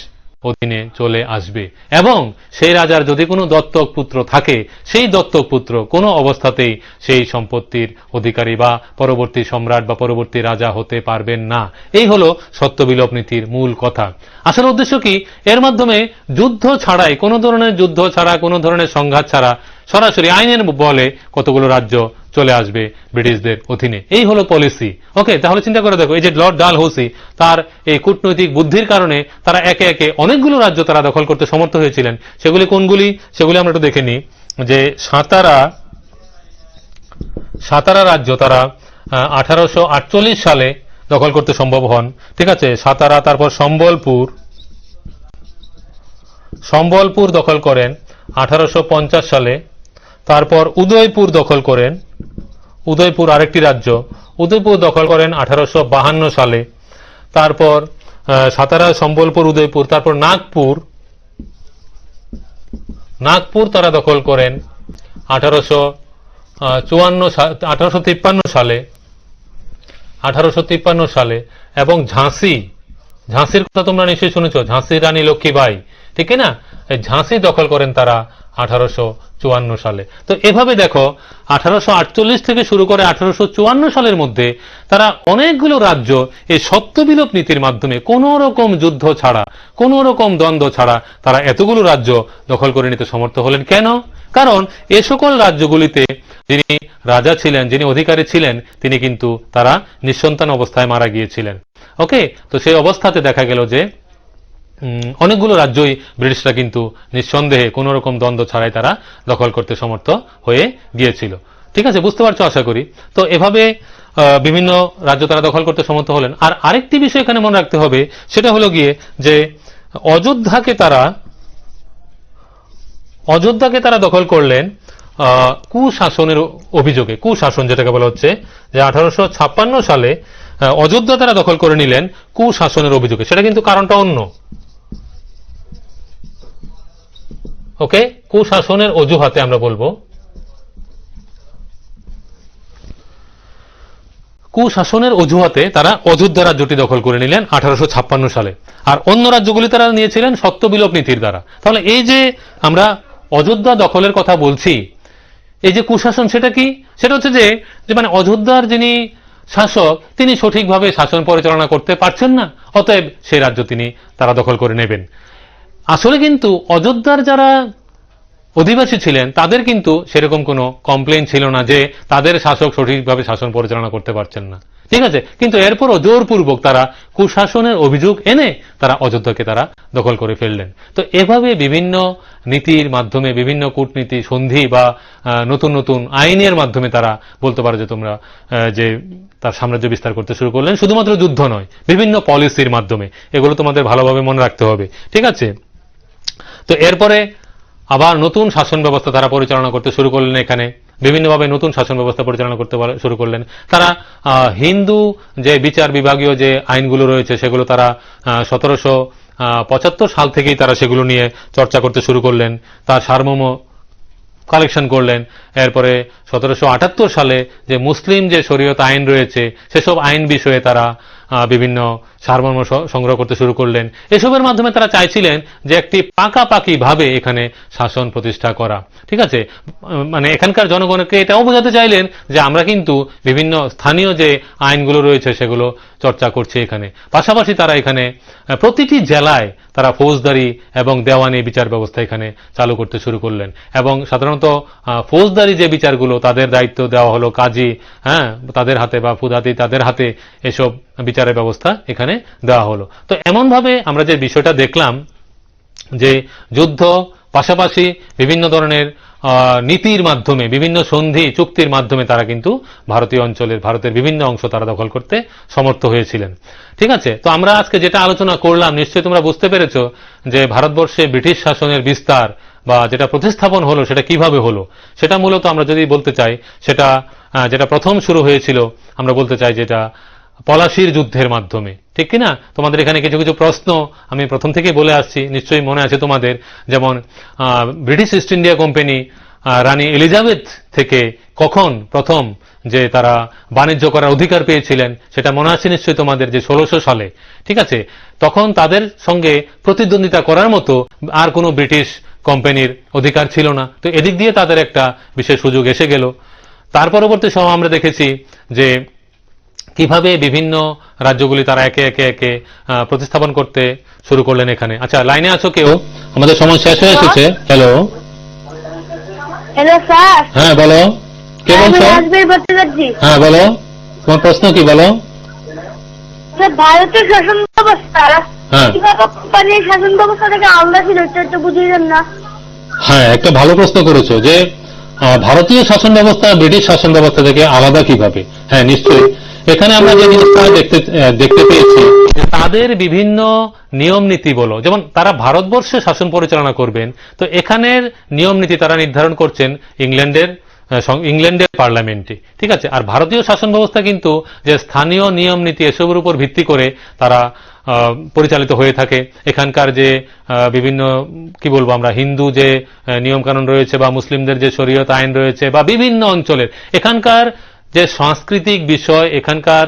অধীনে চলে আসবে, এবং সেই রাজার যদি কোনো দত্তক পুত্র থাকে, সেই দত্তক পুত্র কোনো অবস্থাতেই সেই সম্পত্তির অধিকারী বা পরবর্তী সম্রাট বা পরবর্তী রাজা হতে পারবেন না। এই হলো সত্য বিলোপ নীতির মূল কথা। আসল উদ্দেশ্য কি? এর মাধ্যমে যুদ্ধ ছাড়াই, কোনো ধরনের যুদ্ধ ছাড়া, কোনো ধরনের সংঘাত ছাড়া সরাসরি আইনের বলে কতগুলো রাজ্য চলে আসবে ব্রিটিশদের অধীনে। এই হলো পলিসি। ওকে, তাহলে চিন্তা করে দেখো, এই যে লর্ড ডালহৌসি, তার এই কূটনৈতিক বুদ্ধির কারণে তারা একে একে অনেকগুলো রাজ্য তারা দখল করতে সমর্থ হয়েছিলেন। সেগুলি কোনগুলি, সেগুলি আমরা একটু দেখে নিই। যে সাতারা রাজ্য তারা 1848 সালে দখল করতে সম্ভব হন। ঠিক আছে, সাতারা, তারপর সম্বলপুর দখল করেন 1850 সালে, তারপর উদয়পুর দখল করেন, উদয়পুর আরেকটি রাজ্য, উদয়পুর দখল করেন 1852 সালে, তারপর সাতারা, সম্বলপুর, উদয়পুর, তারপর নাগপুর তারা দখল করেন 1853 সালে, এবং ঝাঁসির কথা তোমরা নিশ্চয়ই শুনেছ, ঝাঁসির রানী লক্ষ্মীবাই, ঠিক না? ঝাঁসি দখল করেন তারা 1854 সালে। তো এভাবে দেখো 1848 থেকে শুরু করে 1854 সালের মধ্যে তারা অনেকগুলো রাজ্য এই সত্য বিলোপ নীতির মাধ্যমে কোন রকম যুদ্ধ ছাড়া, কোন রকম দ্বন্দ্ব ছাড়া তারা এতগুলো রাজ্য দখল করে নিতে সমর্থ হলেন। কেন? কারণ এ সকল রাজ্যগুলিতে যিনি রাজা ছিলেন, যিনি অধিকারী ছিলেন, তিনি কিন্তু তারা নিঃসন্তান অবস্থায় মারা গিয়েছিলেন। ওকে, তো সেই অবস্থাতে দেখা গেল যে অনেকগুলো রাজ্যই ব্রিটিশরা কিন্তু নিঃসন্দেহে কোন রকম দ্বন্দ্ব ছাড়াই তারা দখল করতে সমর্থ হয়ে গিয়েছিল। ঠিক আছে, বুঝতে পারছো আশা করি। তো এভাবে বিভিন্ন রাজ্য তারা দখল করতে সমর্থ হলেন। আর আরেকটি বিষয় এখানে মনে রাখতে হবে, সেটা হলো গিয়ে যে অযোধ্যাকে তারা দখল করলেন কুশাসনের অভিযোগে। কুশাসন যেটাকে বলা হচ্ছে, যে 1856 সালে অযোধ্যা তারা দখল করে নিলেন কুশাসনের অভিযোগে। সেটা কিন্তু কারণটা অন্য। ওকে, কুশাসনের অজুহাতে আমরা বলবো। কুশাসনের অজুহাতে তারা অযোধ্যা রাজ্যটি দখল করে নিলেন 1856 সালে, আর অন্য রাজ্যগুলি তারা নিয়েছিলেন সত্যবিলোপ নীতির দ্বারা। তাহলে এই যে আমরা অযোধ্যা দখলের কথা বলছি, এই যে কুশাসন সেটা কি? সেটা হচ্ছে যে মানে অযোধ্যার যিনি শাসক তিনি সঠিকভাবে শাসন পরিচালনা করতে পারছেন না, অতএব সেই রাজ্য তারা দখল করে নেবেন। আসলে কিন্তু অযোধ্যার যারা অধিবাসী ছিলেন তাদের কিন্তু সেরকম কোনো কমপ্লেইন ছিল না যে তাদের শাসক সঠিকভাবে শাসন পরিচালনা করতে পারছেন না, ঠিক আছে। কিন্তু এরপরও জোরপূর্বক তারা কুশাসনের অভিযোগ এনে তারা অযোধ্যাকে তারা দখল করে ফেললেন। তো এভাবে বিভিন্ন নীতির মাধ্যমে, বিভিন্ন কূটনীতি, সন্ধি বা নতুন নতুন আইনের মাধ্যমে তারা বলতে পারো যে তোমরা যে তার সাম্রাজ্য বিস্তার করতে শুরু করলেন। শুধুমাত্র যুদ্ধ নয়, বিভিন্ন পলিসির মাধ্যমে। এগুলো তোমাদের ভালোভাবে মনে রাখতে হবে, ঠিক আছে। তো এরপরে আবার নতুন শাসন ব্যবস্থা তারা পরিচালনা করতে শুরু করলেন। এখানে বিভিন্নভাবে নতুন শাসন ব্যবস্থা পরিচালনা করতে শুরু করলেন। তারা হিন্দু যে বিচার বিভাগীয় যে আইনগুলো রয়েছে সেগুলো তারা 1775 সাল থেকেই তারা সেগুলো নিয়ে চর্চা করতে শুরু করলেন, তার সারমর্ম কালেকশন করলেন। এরপরে 1778 সালে যে মুসলিম যে শরীয়ত আইন রয়েছে সেসব আইন বিষয়ে তারা বিভিন্ন সারমর্ম সংগ্রহ করতে শুরু করলেন। এসবের মাধ্যমে তারা চাইছিলেন যে একটি পাকাপাকি ভাবে এখানে শাসন প্রতিষ্ঠা করা, ঠিক আছে। মানে এখানকার জনগণকে এটাও বোঝাতে চাইলেন যে আমরা কিন্তু বিভিন্ন স্থানীয় যে আইনগুলো রয়েছে সেগুলো চর্চা করছি এখানে। পাশাপাশি তারা এখানে প্রতিটি জেলায় তারা ফৌজদারি এবং দেওয়ানি বিচার ব্যবস্থা এখানে চালু করতে শুরু করলেন। এবং সাধারণত ফৌজদারি যে বিচারগুলো তাদের দায়িত্ব দেওয়া হলো কাজী, তাদের হাতে বা ফুদাতি তাদের হাতে এসব বিচারের ব্যবস্থা এখানে দেওয়া হলো। তো এমন ভাবে আমরা যে বিষয়টা দেখলাম যে যুদ্ধ পাশাপাশি বিভিন্ন ধরনের নীতির মাধ্যমে, বিভিন্ন সন্ধি চুক্তির মাধ্যমে তারা কিন্তু ভারতীয় অঞ্চলের, ভারতের বিভিন্ন অংশ তারা দখল করতে সমর্থ হয়েছিলেন, ঠিক আছে। তো আমরা আজকে যেটা আলোচনা করলাম নিশ্চয়ই তোমরা বুঝতে পেরেছো যে ভারতবর্ষে ব্রিটিশ শাসনের বিস্তার বা যেটা প্রতিস্থাপন হলো সেটা কিভাবে হলো। সেটা মূলত আমরা যদি বলতে চাই সেটা যেটা প্রথম শুরু হয়েছিল আমরা বলতে চাই যেটা পলাশির যুদ্ধের মাধ্যমে, ঠিক কিনা। তোমাদের এখানে কিছু কিছু প্রশ্ন আমি প্রথম থেকেই বলে আসছি, নিশ্চয়ই মনে আছে তোমাদের। যেমন ব্রিটিশ ইস্ট ইন্ডিয়া কোম্পানি রানী এলিজাবেথ থেকে কখন প্রথম যে তারা বাণিজ্য করার অধিকার পেয়েছিলেন সেটা মনে আছে নিশ্চয়ই তোমাদের, যে 1600 সালে, ঠিক আছে। তখন তাদের সঙ্গে প্রতিদ্বন্দ্বিতা করার মতো আর কোনো ব্রিটিশ কোম্পানির অধিকার ছিল না। তো এদিক দিয়ে তাদের একটা বিশেষ সুযোগ এসে গেল। তার পরবর্তী সময় আমরা দেখেছি যে কিভাবে বিভিন্ন রাজ্যগুলি তারা একে একে একে প্রতিস্থাপন করতে শুরু করলেন এখানে। আচ্ছা, লাইনে আছো কেউ? আমাদের সময় শেষ হয়ে এসেছে। Hello hello sir. হ্যাঁ বলো, কে বলছো? হ্যাঁ বলো, তোমার প্রশ্ন কি বলো? ভারতের শাসন ব্যবস্থা কোম্পানির শাসন ব্যবস্থা থেকে আলাদা ছিল, একটু বুঝিয়ে না। হ্যাঁ, একটা ভালো প্রশ্ন করেছো যে ভারতীয় শাসন ব্যবস্থা ব্রিটিশ শাসন ব্যবস্থা থেকে আলাদা কিভাবে। হ্যাঁ নিশ্চয়ই, এখানে আমরা যে জিনিসটা দেখতে পেয়েছি তাদের বিভিন্ন নিয়ম নীতি বলো, যেমন তারা ভারতবর্ষে শাসন পরিচালনা করবেন, তো এখানের নিয়ম নীতি তারা নির্ধারণ করছেন ইংল্যান্ডের পার্লামেন্টে, ঠিক আছে। আর ভারতীয় শাসন ব্যবস্থা কিন্তু যে স্থানীয় নিয়ম নীতি এসবের উপর ভিত্তি করে তারা পরিচালিত হয়ে থাকে। এখানকার যে বিভিন্ন কি বলবো আমরা হিন্দু যে নিয়মকানুন রয়েছে বা মুসলিমদের যে শরীয়ত আইন রয়েছে বা বিভিন্ন অঞ্চলের এখানকার যে সাংস্কৃতিক বিষয়, এখানকার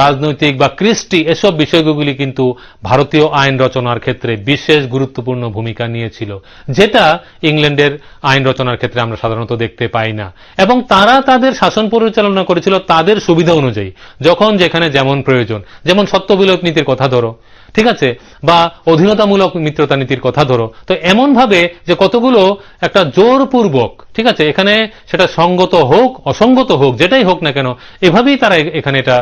রাজনৈতিক বা কৃষ্টি, এসব বিষয়গুলি কিন্তু ভারতীয় আইন রচনার ক্ষেত্রে বিশেষ গুরুত্বপূর্ণ ভূমিকা নিয়েছিল, যেটা ইংল্যান্ডের আইন রচনার ক্ষেত্রে আমরা সাধারণত দেখতে পাই না। এবং তারা তাদের শাসন পরিচালনা করেছিল তাদের সুবিধা অনুযায়ী, যখন যেখানে যেমন প্রয়োজন। যেমন সত্যবিলোপ নীতির কথা ধরো, ঠিক আছে, বা অধীনতামূলক মিত্রতা নীতির কথা ধরো। তো এমন ভাবে যে কতগুলো একটা জোরপূর্বক, ঠিক আছে, এখানে সেটা সঙ্গত হোক অসঙ্গত হোক যেটাই হোক না কেন, এভাবেই তারা এখানে এটা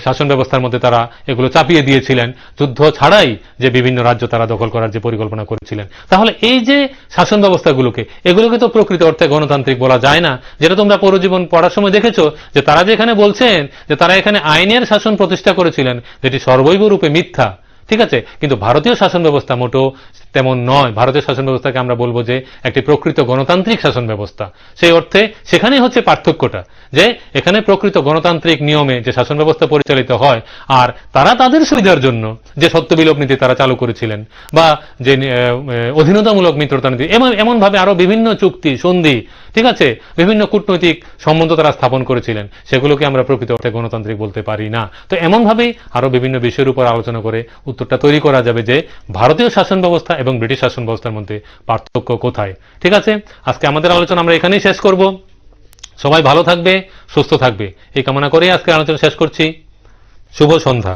শাসন ব্যবস্থার মধ্যে তারা এগুলো চাপিয়ে দিয়েছিলেন, যুদ্ধ ছাড়াই যে বিভিন্ন রাজ্য তারা দখল করার যে পরিকল্পনা করেছিলেন। তাহলে এই যে শাসন ব্যবস্থাগুলোকে, এগুলোকে তো প্রকৃত অর্থে গণতান্ত্রিক বলা যায় না, যেটা তোমরা পরজীবন পড়ার সময় দেখেছো যে তারা যে এখানে বলছেন যে তারা এখানে আইনের শাসন প্রতিষ্ঠা করেছিলেন, যেটি সর্বৈব রূপে মিথ্যা, ঠিক আছে। কিন্তু ভারতীয় শাসন ব্যবস্থা মোটো তেমন নয়। ভারতের শাসন ব্যবস্থাকে আমরা বলবো যে একটি প্রকৃত গণতান্ত্রিক শাসন ব্যবস্থা। সেই অর্থে সেখানেই হচ্ছে পার্থক্যটা, যে এখানে প্রকৃত গণতান্ত্রিক নিয়মে যে শাসন ব্যবস্থা পরিচালিত হয়, আর তারা তাদের সুবিধার জন্য যে সত্যবিলোপ নীতি তারা চালু করেছিলেন, বা যে অধীনতামূলক মিত্রতা নীতি, এমন ভাবে আরো বিভিন্ন চুক্তি সন্ধি, ঠিক আছে, বিভিন্ন কূটনৈতিক সম্বন্ধ তারা স্থাপন করেছিলেন, সেগুলোকে আমরা প্রকৃত অর্থে গণতান্ত্রিক বলতে পারি না। তো এমন ভাবেই আরো বিভিন্ন বিষয়ের উপর আলোচনা করে উত্তরটা তৈরি করা যাবে যে ভারতীয় শাসন ব্যবস্থা এবং ব্রিটিশ শাসন ব্যবস্থার মধ্যে পার্থক্য কোথায়। ঠিক আছে, আজকে আমাদের আলোচনা আমরা এখানেই শেষ করব। সবাই ভালো থাকবে, সুস্থ থাকবে, এই কামনা করে আজকে আলোচনা শেষ করছি। শুভ সন্ধ্যা।